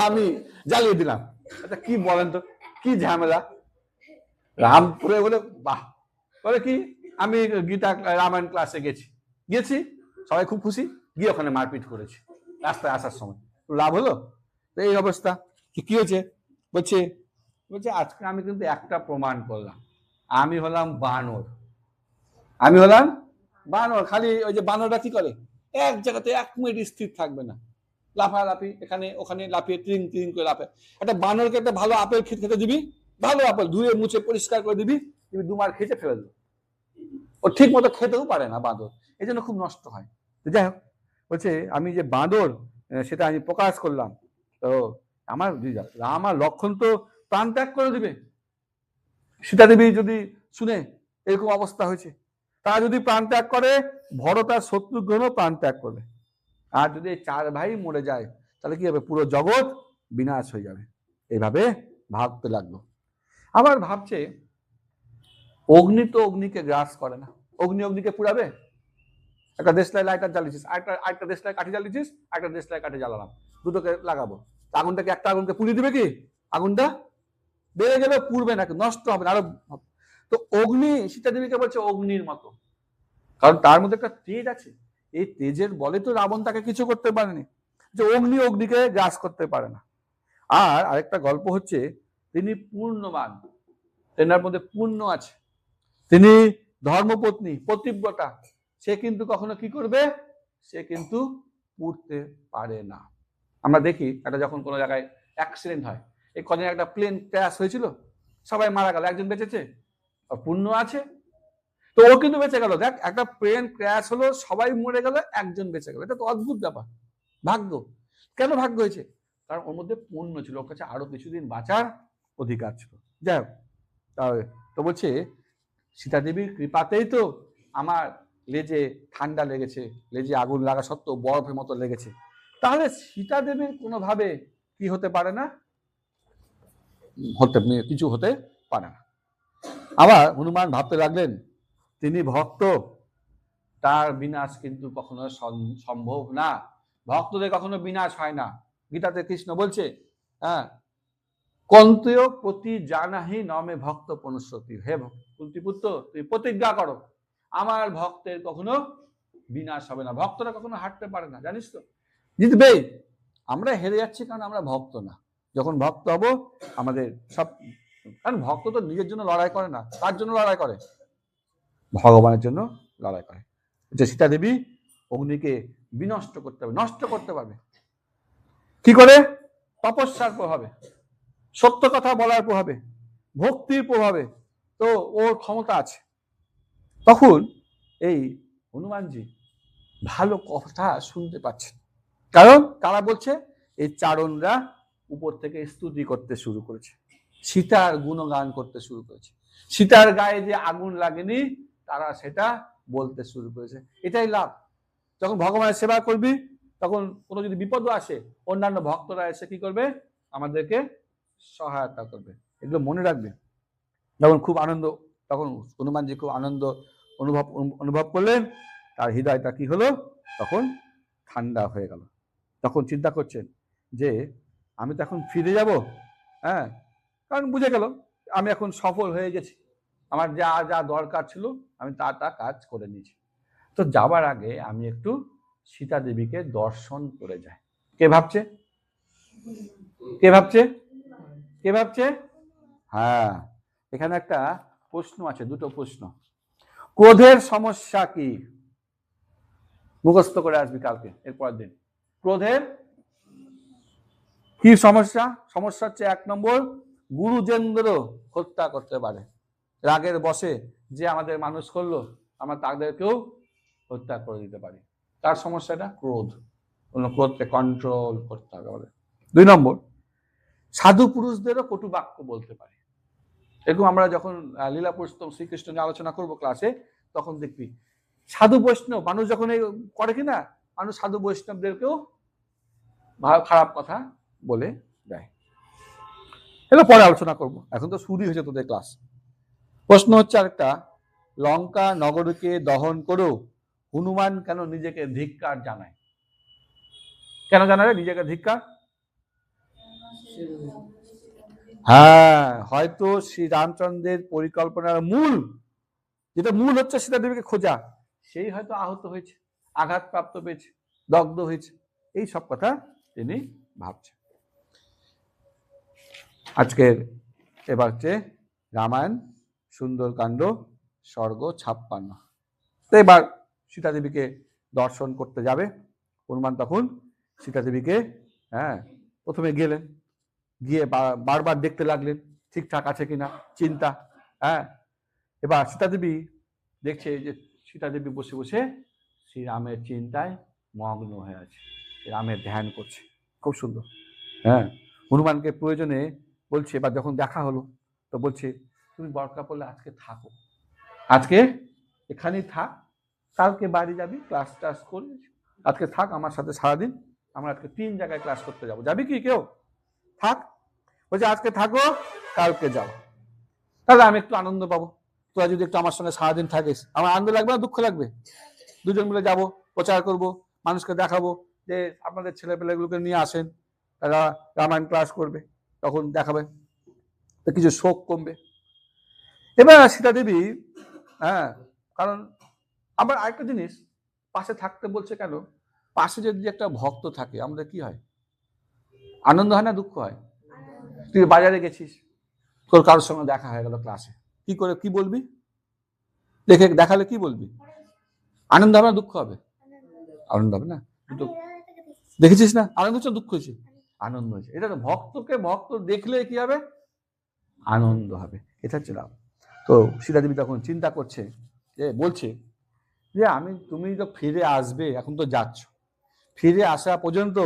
আমি জ্বালিয়ে দিলাম। আচ্ছা কি বলেন তো, কি ঝামেলা? রাম পুরে বলে বাহ, বলে কি আমি গীতা রামায়ণ ক্লাসে গেছি, সবাই খুব খুশি, গিয়ে ওখানে মারপিট করেছি রাস্তায় আসার সময়, লাভ হলো? তো এই অবস্থা। কি হয়েছে? বলছে বলছে আজকে আমি কিন্তু একটা প্রমাণ করলাম, আমি হলাম বানর। আমি হলাম বানর। খালি ওই যে বানরটা কি করে, এক জায়গাতে এক মিনিট স্থির থাকবে না, লাফালাফি এখানে ওখানে, লাফিয়ে ট্রিং ট্রিং করে লাফে। একটা বানরকে একটা ভালো আপেল খেতে দিবি, ভালো আপেল ধুয়ে মুছে পরিষ্কার করে দিবি, তুমি দুমার খেতে ফেলে দেবে। ও ঠিক মতো খেতেও পারে না বাঁদর, এই জন্য খুব নষ্ট হয়। যাই হোক, বলছে আমি যে বাঁদর সেটা আমি প্রকাশ করলাম, তো আমার রাম আর লক্ষণ তো প্রাণ ত্যাগ করে দিবে। সীতা দেবী যদি শুনে এরকম অবস্থা হয়েছে, তারা যদি প্রাণ ত্যাগ করে, ভরত আর শত্রুঘ্নও প্রাণ ত্যাগ করবে। আর যদি এই 4 ভাই মরে যায় তাহলে কি হবে? পুরো জগৎ বিনাশ হয়ে যাবে। এইভাবে ভাবতে লাগলো। আবার ভাবছে অগ্নি তো অগ্নিকে গ্রাস করে না, অগ্নিকে পুড়াবে? একটা দেশলাই লাইটার জ্বালিয়েছিস, আরেকটা দেশলাই কাঠি জ্বালিয়েছিস, একটা দেশলাই কাঠি জ্বালালাম, দুটোকে লাগাবো, আগুনটাকে একটা আগুনকে পুড়িয়ে দিবে কি? আগুনটা বেড়ে গেলে পুড়বে না, নষ্ট হবে না আরো। তো অগ্নি সীতা দেবীকে বলছে অগ্নির মতো, কারণ তার মধ্যে একটা তেজ আছে। এই তেজের বলে তো রাবণ তাকে কিছু করতে পারেনি, যে অগ্নিকে গ্রাস করতে পারে না। আর আরেকটা গল্প হচ্ছে, তিনি পূর্ণবান, তেনার মধ্যে পূর্ণ আছে, তিনি ধর্মপত্নী, পতিব্রতা, সে কিন্তু কখনো কি করবে? সে কিন্তু পুড়তে পারে না। আমরা দেখি একটা যখন কোনো জায়গায় অ্যাক্সিডেন্ট হয়, এই কদিন একটা প্লেন ক্র্যাশ হয়েছিল, সবাই মারা গেল, একজন বেঁচেছে, পূর্ণ আছে, তো ও কিন্তু বেঁচে গেল। দেখ, একটা প্লেন ক্র্যাশ হলো, সবাই মরে গেল, একজন বেঁচে গেল, এটা তো অদ্ভুত ব্যাপার। ভাগ্য। কেন ভাগ্য হয়েছে? কারণ ওর মধ্যে পুণ্য ছিল, ওর কাছে আরো কিছুদিন বাঁচার অধিকার ছিল। যাই হোক, তাহলে তো বলছে সীতা দেবীর কৃপাতেই তো আমার লেজে ঠান্ডা লেগেছে, লেজে আগুন লাগা সত্ত্বেও বরফের মতো লেগেছে। তাহলে সীতা দেবীর কোনোভাবে কি হতে পারে না, কিছু হতে পারে না। আবার হনুমান ভাবতে লাগলেন, তিনি ভক্ত, তার বিনাশ কিন্তু কখনো সম্ভব না, ভক্তদের কখনো বিনাশ হয় না। গীতাতে কৃষ্ণ বলছে, হ্যাঁ, কন্তেয় প্রতি জানাহি নমে ভক্ত পনুষ্যতি, হে কুন্তিপুত্র তুমি প্রতিজ্ঞা করো আমার ভক্তের কখনো বিনাশ হবে না। ভক্তরা কখনো হারতে পারে না, জানিস তো, জিতবেই। আমরা হেরে যাচ্ছি কারণ আমরা ভক্ত না। যখন ভক্ত হব আমাদের সব, কারণ ভক্ত তো নিজের জন্য লড়াই করে না, তার জন্য লড়াই করে, ভগবানের জন্য লড়াই করে। যে সীতা দেবী অগ্নিকে বিনষ্ট করতে হবে, নষ্ট করতে পারবে কি করে? তপস্যার প্রভাবে, সত্য কথা বলার প্রভাবে, ভক্তির প্রভাবে, তো ওর ক্ষমতা আছে। তখন এই হনুমানজি ভালো কথা শুনতে পাচ্ছেন, কারণ তারা বলছে এই চারণরা উপর থেকে স্তুতি করতে শুরু করেছে, সীতার গুণগান করতে শুরু করেছে, সীতার গায়ে যে আগুন লাগেনি তারা সেটা বলতে শুরু করেছে। এটাই লাভ। যখন ভগবানের সেবা করবি, তখন কোনো যদি বিপদও আসে, অন্যান্য ভক্তরা এসে কি করবে? আমাদেরকে সহায়তা করবে। এগুলো মনে রাখবে। যখন খুব আনন্দ, তখন হনুমানজি খুব আনন্দ অনুভব করলেন, তার হৃদয়টা কি হলো? তখন ঠান্ডা হয়ে গেল। তখন চিন্তা করছেন যে আমি তো এখন ফিরে যাব, হ্যাঁ, কারণ বুঝে গেল আমি এখন সফল হয়ে গেছি, আমার যা যা দরকার ছিল আমি তা কাজ করে নিয়েছি। তো যাবার আগে আমি একটু সীতা দেবীকে দর্শন করে যাই। কে ভাবছে? কে ভাবছে? কে ভাবছে? হ্যাঁ, এখানে একটা প্রশ্ন আছে, দুটো প্রশ্ন। ক্রোধের সমস্যা কি? মুখস্থ করে আসবি কালকে, এরপরের দিন। ক্রোধের কি সমস্যা? সমস্যা হচ্ছে 1 নম্বর, গুরুজেন্দ্র হত্যা করতে পারে। রাগের বশে যে আমাদের মানুষ করলো, আমরা তাদেরকেও হত্যা করে দিতে পারি। তার সমস্যাটা ক্রোধ, ক্রোধকে কন্ট্রোল করতে হবে। 2 নম্বর, সাধু পুরুষদেরও কটু বাক্য বলতে পারে। এরকম আমরা যখন লীলা পুরুষোত্তম শ্রীকৃষ্ণ নিয়ে আলোচনা করবো ক্লাসে, তখন দেখবি সাধু বৈষ্ণব মানুষ যখন করে কিনা, মানুষ সাধু বৈষ্ণবদেরকেও খারাপ কথা বলে দেয়। এগুলো পরে আলোচনা করব, এখন তো শুরুই হয়েছে তোদের ক্লাস। প্রশ্ন হচ্ছে আরেকটা, লঙ্কা নগরকে দহন করো, হনুমান কেন নিজেকে ধিক্কার জানায়? কেন জানায় নিজেকে ধিক্কার? হ্যাঁ, হয়তো শ্রী রামচন্দ্রের পরিকল্পনার মূল, যেটা মূল হচ্ছে সীতা দেবীকে খোঁজা, সেই হয়তো আহত হয়েছে, আঘাতপ্রাপ্ত পেয়েছে, দগ্ধ হয়েছে, এই সব কথা তিনি ভাবছেন। আজকের এবার হচ্ছে রামায়ণ সুন্দরকাণ্ড সর্গ 56। তো এবার সীতা দেবীকে দর্শন করতে যাবে হনুমান। তখন সীতা দেবীকে, হ্যাঁ, প্রথমে গেলেন, গিয়ে বারবার দেখতে লাগলেন ঠিকঠাক আছে কিনা, চিন্তা। হ্যাঁ, এবার সীতা দেবী দেখছে যে সীতা দেবী বসে বসে শ্রীরামের চিন্তায় মগ্ন হয়ে আছে, রামের ধ্যান করছে, খুব সুন্দর। হ্যাঁ, হনুমানকে প্রয়োজনে বলছে, এবার যখন দেখা হলো তো বলছে তুমি দরকার পড়লে আজকে থাকো, আজকে এখানেই থাক, কালকে বাড়ি যাবি, ক্লাস টাস করবি, আজকে থাক আমার সাথে সারাদিন, আমরা আজকে 3 জায়গায় ক্লাস করতে যাবো, যাবি কি কেউ? থাক। বলছে আজকে থাকো, কালকে যাও, তাহলে আমি একটু আনন্দ পাবো। তোরা যদি একটু আমার সঙ্গে সারাদিন থাকিস, আমার আনন্দ লাগবে না দুঃখ লাগবে? দুজন মিলে যাবো, প্রচার করব, মানুষকে দেখাবো যে আপনাদের ছেলেপেলেগুলোকে নিয়ে আসেন, তারা রামায়ণ ক্লাস করবে, তখন দেখাবে, তো কিছু শোক কমবে। এবার সীতা দেবী, হ্যাঁ, কারণ আবার আরেকটা জিনিস, পাশে থাকতে বলছে কেন? পাশে যদি একটা ভক্ত থাকে আমাদের কি হয়? আনন্দ হয় না দুঃখ হয়? তুই বাজারে গেছিস, তোর কারোর সঙ্গে দেখা হয়ে গেল ক্লাসে, কি করে কি বলবি? দেখালে কি বলবি? আনন্দ হবে না দুঃখ হবে? আনন্দ হবে না? দুটো দেখেছিস না, আনন্দ হচ্ছে দুঃখ হয়েছে? আনন্দ হয়েছে। এটা তো ভক্তকে ভক্ত দেখলে কি হবে? আনন্দ হবে। এটা হচ্ছে লাভ। তো সীতা দেবী তখন চিন্তা করছে, যে বলছে যে তুমি তো ফিরে আসবে, এখন তো যাচ্ছ, ফিরে আসা পর্যন্ত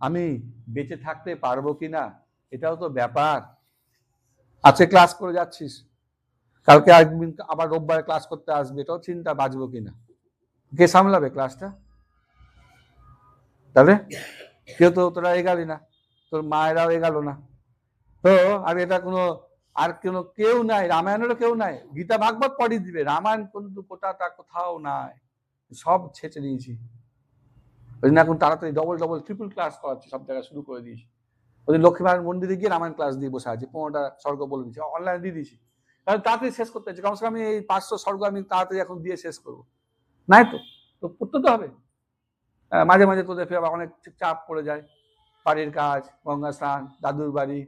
আমি বেঁচে থাকতে পারবো কিনা এটাও তো ব্যাপার। আজকে ক্লাস করে যাচ্ছিস, কালকে একদিন আবার রোববারে ক্লাস করতে আসবে, এটাও চিন্তা, বাঁচবো কিনা, কে সামলাবে ক্লাসটা? তাহলে কেউ তো তোরা এগালি না, তোর মায়েরাও এগালো না, তো আর এটা কোনো আর কেউ নাই, রামায়ণেরও কেউ নাই, গীতা ভাগবত পড়িয়ে দিবে, রামায়ণ কিন্তু কোথাও নাই, সব ছেঁচে দিয়েছি। ওই জন্য এখন তাড়াতাড়ি ডবল ট্রিপল ক্লাস করাচ্ছি, সব জায়গায় শুরু করে দিয়েছি। ওই লক্ষ্মীনারায়ণ মন্দিরে গিয়ে রামায়ণ ক্লাস দিয়ে বসে আছি, 15টা স্বর্গ বলে দিচ্ছি, অনলাইনে দিয়ে দিয়েছি, কারণ তাড়াতাড়ি শেষ করতে হচ্ছে, কমসে কম আমি এই 500 স্বর্গ আমি তাড়াতাড়ি এখন দিয়ে শেষ করবো, নাই তো করতে তো হবে। মাঝে মাঝে তোদের ফের আবার অনেক চাপ পড়ে যায়, বাড়ির কাজ, গঙ্গা স্নান, দাদুর বাড়ি,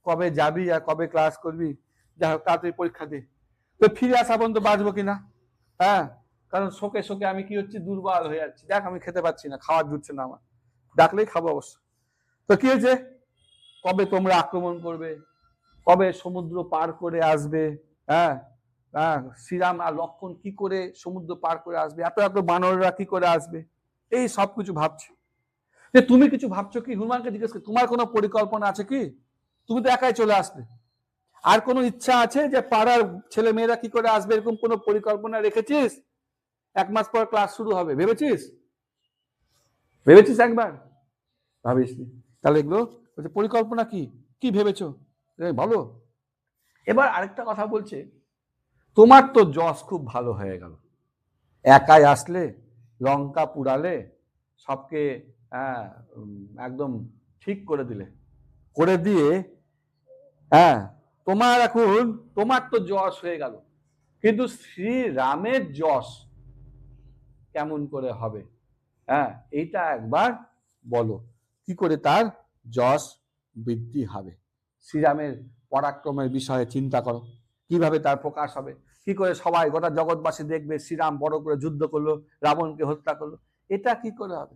কবে যাবি আর কবে ক্লাস করবি, যা হোক তাড়াতাড়ি পরীক্ষা দে, তো ফিরে আসা পর্যন্ত বাঁচবো কিনা। হ্যাঁ, কারণ শোকে শোকে আমি কি হচ্ছে, দুর্বল হয়ে যাচ্ছি, দেখ আমি খেতে পাচ্ছি না, খাওয়ার জুটছে না আমার, ডাকলেই খাবো অবশ্য। তো কি হয়েছে, কবে তোমরা আক্রমণ করবে, কবে সমুদ্র পার করে আসবে, হ্যাঁ হ্যাঁ, শ্রীরাম আর লক্ষণ কি করে সমুদ্র পার করে আসবে, এত এত বানররা কি করে আসবে, এই সব কিছু ভাবছে। যে তুমি কিছু ভাবছো কি, হনুমানকে জিজ্ঞেস করি, তোমার কোনো পরিকল্পনা আছে কি? তুমি তো একাই চলে আসবে, আর কোনো ইচ্ছা আছে যে পাড়ার ছেলে মেয়েরা কি করে আসবে, এরকম কোনো পরিকল্পনা রেখেছিস? 1 মাস পর ক্লাস শুরু হবে, ভেবেছিস একবার? ভাবিসনি? তাহলে এগুলো পরিকল্পনা কি কি ভেবেছো বলো। এবার আরেকটা কথা বলছে, তোমার তো যশ খুব ভালো হয়ে গেল, একাই আসলে, লঙ্কা পুড়ালে, সবকে একদম ঠিক করে দিলে, করে দিয়ে হ্যাঁ, তোমার তো যশ হয়ে গেল, কিন্তু শ্রীরামের যশ কেমন করে হবে? হ্যাঁ, এইটা একবার বলো, কি করে তার যশ বৃদ্ধি হবে? শ্রীরামের পরাক্রমের বিষয়ে চিন্তা করো, কিভাবে তার প্রকাশ হবে, কি করে সবাই গোটা জগৎবাসী দেখবে শ্রীরাম বড় করে যুদ্ধ করলো, রাবণকে হত্যা করলো, এটা কি করে হবে?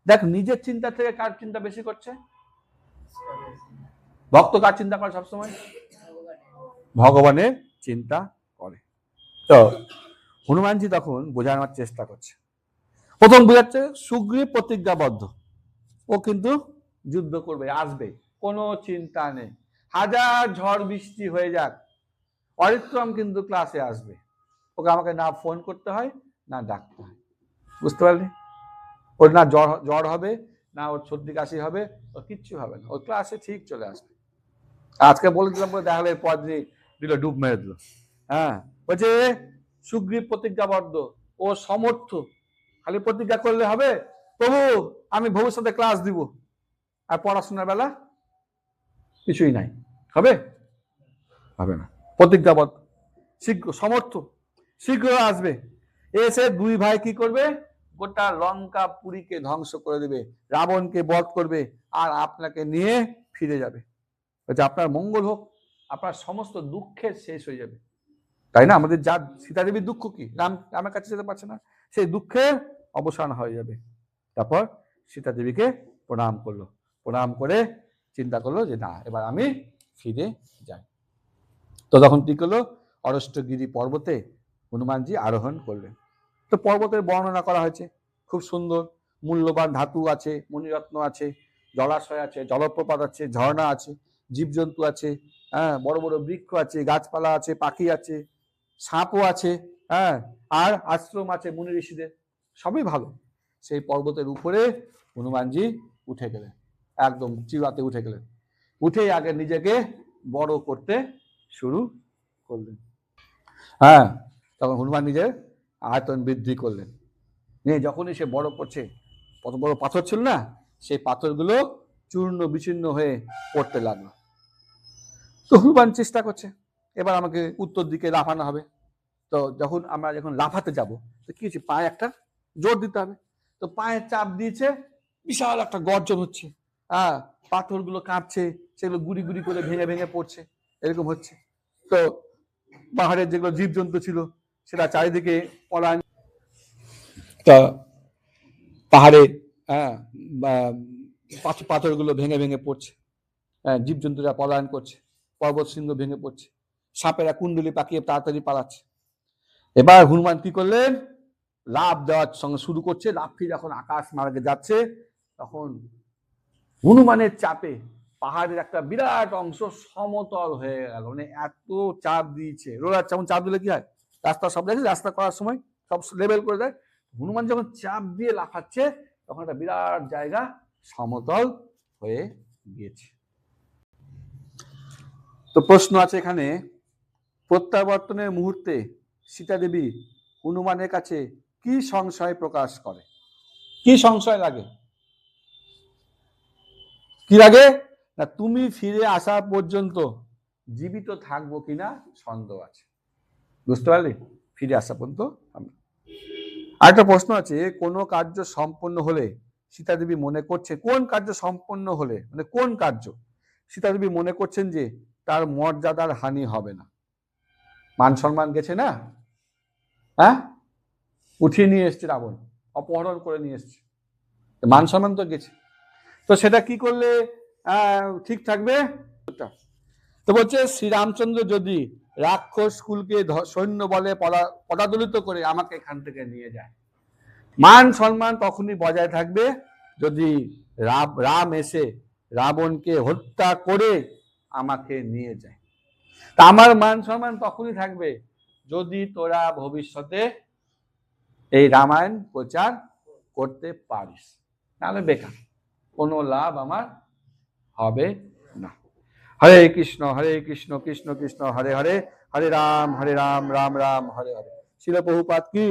দেখ, নিজের চিন্তা থেকে কার চিন্তা বেশি করছে? ভক্ত কার চিন্তা করে সবসময়? ভগবানের চিন্তা করে। তো হনুমানজি তখন বোঝানোর চেষ্টা করছে, প্রথম বোঝাচ্ছে সুগ্রীব প্রতিজ্ঞাবদ্ধ, ও কিন্তু যুদ্ধ করবে, আসবে, কোনো চিন্তা নেই, হাজার ঝড় বৃষ্টি হয়ে যাক, অরিত্রম কিন্তু ক্লাসে আসবে, ওকে আমাকে না ফোন করতে হয় না ডাকতে হয়, বুঝতে পারলি? ওর না জ্বর হবে, না ওর সর্দি কাশি হবে, ওর কিচ্ছু হবে না, ওর ক্লাসে ঠিক চলে আসবে। আজকে বলে দিলাম বলে দেখা গেলো পর দিল ডুব মেরে দিল। হ্যাঁ, বলছে সুগ্রীব প্রতিজ্ঞাবদ্ধ, ও সমর্থ, খালি প্রতিজ্ঞা করলে হবে প্রভু আমি ভবিষ্যতে ক্লাস দিব, আর পড়াশোনার বেলা কিছুই নাই, হবে? হবে না। প্রতিজ্ঞাবদ্ধ, শীঘ্র সমর্থ, শীঘ্র আসবে, এসে দুই ভাই কি করবে, গোটা লঙ্কা পুরীকে ধ্বংস করে দেবে, রাবণকে বধ করবে, আর আপনাকে নিয়ে ফিরে যাবে, আপনার মঙ্গল হোক, আপনার সমস্ত দুঃখের শেষ হয়ে যাবে। তাই না? আমাদের যা সীতা দেবীর দুঃখ কি, রামের কাছে যেতে পারছে না, সেই দুঃখের অবসান হয়ে যাবে। তারপর সীতা দেবীকে প্রণাম করলো, প্রণাম করে চিন্তা করলো যে না, এবার আমি ফিরে যাই। তো তখন কি করলো, অরষ্টগিরি পর্বতে হনুমানজি আরোহণ করলেন। তো পর্বতের বর্ণনা করা হয়েছে, খুব সুন্দর, মূল্যবান ধাতু আছে, মণিরত্ন আছে, জলাশয় আছে, জলপ্রপাত আছে, ঝর্ণা আছে, জীবজন্তু আছে, হ্যাঁ, বড় বড় বৃক্ষ আছে, গাছপালা আছে, পাখি আছে, সাপও আছে, হ্যাঁ, আর আশ্রম আছে মুনি ঋষিদের, সবই ভালো। সেই পর্বতের উপরে হনুমানজি উঠে গেলেন, একদম চিরাতে উঠে গেলেন। উঠেই আগে নিজেকে বড় করতে শুরু করলেন। হ্যাঁ, তখন হনুমান নিজের আয়তন বৃদ্ধি করলেন। নিয়ে যখনই সে বড় করছে, কত বড় পাথর ছিল না, সেই পাথরগুলো চূর্ণ বিচূর্ণ হয়ে পড়তে লাগলো। তো হনুমান চেষ্টা করছে, এবার আমাকে উত্তর দিকে লাফানো হবে। তো আমরা যখন লাফাতে যাব, তো কি হচ্ছে, পায়ে একটা জোর দিতে হবে। তো পায়ে চাপ দিয়েছে, বিশাল একটা গর্জন হচ্ছে, হ্যাঁ, পাথরগুলো কাঁপছে, সেগুলো গুড়ি গুড়ি করে ভেঙে ভেঙে পড়ছে, এরকম হচ্ছে। তো পাহাড়ের যেগুলো জীবজন্তু ছিল সেটা চারিদিকে পলায়ন, তা পাহাড়ে, হ্যাঁ, পাথরগুলো ভেঙে ভেঙে পড়ছে, হ্যাঁ, জীবজন্তুরা পলায়ন করছে, পর্বত শৃঙ্গ ভেঙে পড়ছে, সাপেরা কুণ্ডলি পাকিয়ে তাড়াতাড়ি পালাচ্ছে। এবার হনুমান কি করলেন, লাফ দেওয়ার সঙ্গে শুরু করছে। লাফি যখন আকাশ মার্গে যাচ্ছে, তখন হনুমানের চাপে পাহাড়ের একটা বিরাট অংশ সমতল হয়ে গেল। মানে এত চাপ দিয়েছে, রোলার যেমন চাপ দিলে কি হয়, রাস্তা সব দেখে, রাস্তা করার সময় সব লেবেল করে দেয়, হনুমান যখন চাপ দিয়ে লাফাচ্ছে, তখন একটা বিরাট জায়গা সমতল হয়ে গিয়েছে। তো প্রশ্ন আছে এখানে, প্রত্যাবর্তনের মুহূর্তে সীতা দেবী হনুমানের কাছে কি সংশয় প্রকাশ করে? কি সংশয় লাগে? কি লাগে না, তুমি ফিরে আসা পর্যন্ত জীবিত থাকবো কিনা সন্দেহ আছে। বুঝতে পারলি? ফিরে আসা পর্যন্ত। আরেকটা প্রশ্ন আছে, কোন কার্য সম্পন্ন হলে সীতা দেবী মনে করছে, কোন কার্য সম্পন্ন হলে মানে কোন কার্য সীতা দেবী মনে করছেন যে তার মর্যাদার হানি হবে না? মান সম্মান গেছে না, হ্যাঁ, উঠিয়ে নিয়ে এসছে রাবণ, অপহরণ করে নিয়ে এসছে, মান সম্মান তো গেছে। তো সেটা কি করলে ঠিক থাকবে? তো বলছে, শ্রীরামচন্দ্র যদি রাক্ষস কুলকে সৈন্য বলে পদাদলিত করে আমাকে এখান থেকে নিয়ে যায়, মান সম্মান তখনই বজায় থাকবে যদি রাম এসে রাবণকে হত্যা করে আমাকে নিয়ে যায়। তা আমার মান সম্মান তখনই থাকবে যদি তোরা ভবিষ্যতে এই রামায়ণ প্রচার করতে পারিস, নাহলে বেকার, কোনো লাভ আমার হবে না। হরে কৃষ্ণ কৃষ্ণ কৃষ্ণ হরে হরে, হরে রাম রাম রাম হরে হরে। শিল প্রভুপাদ কি।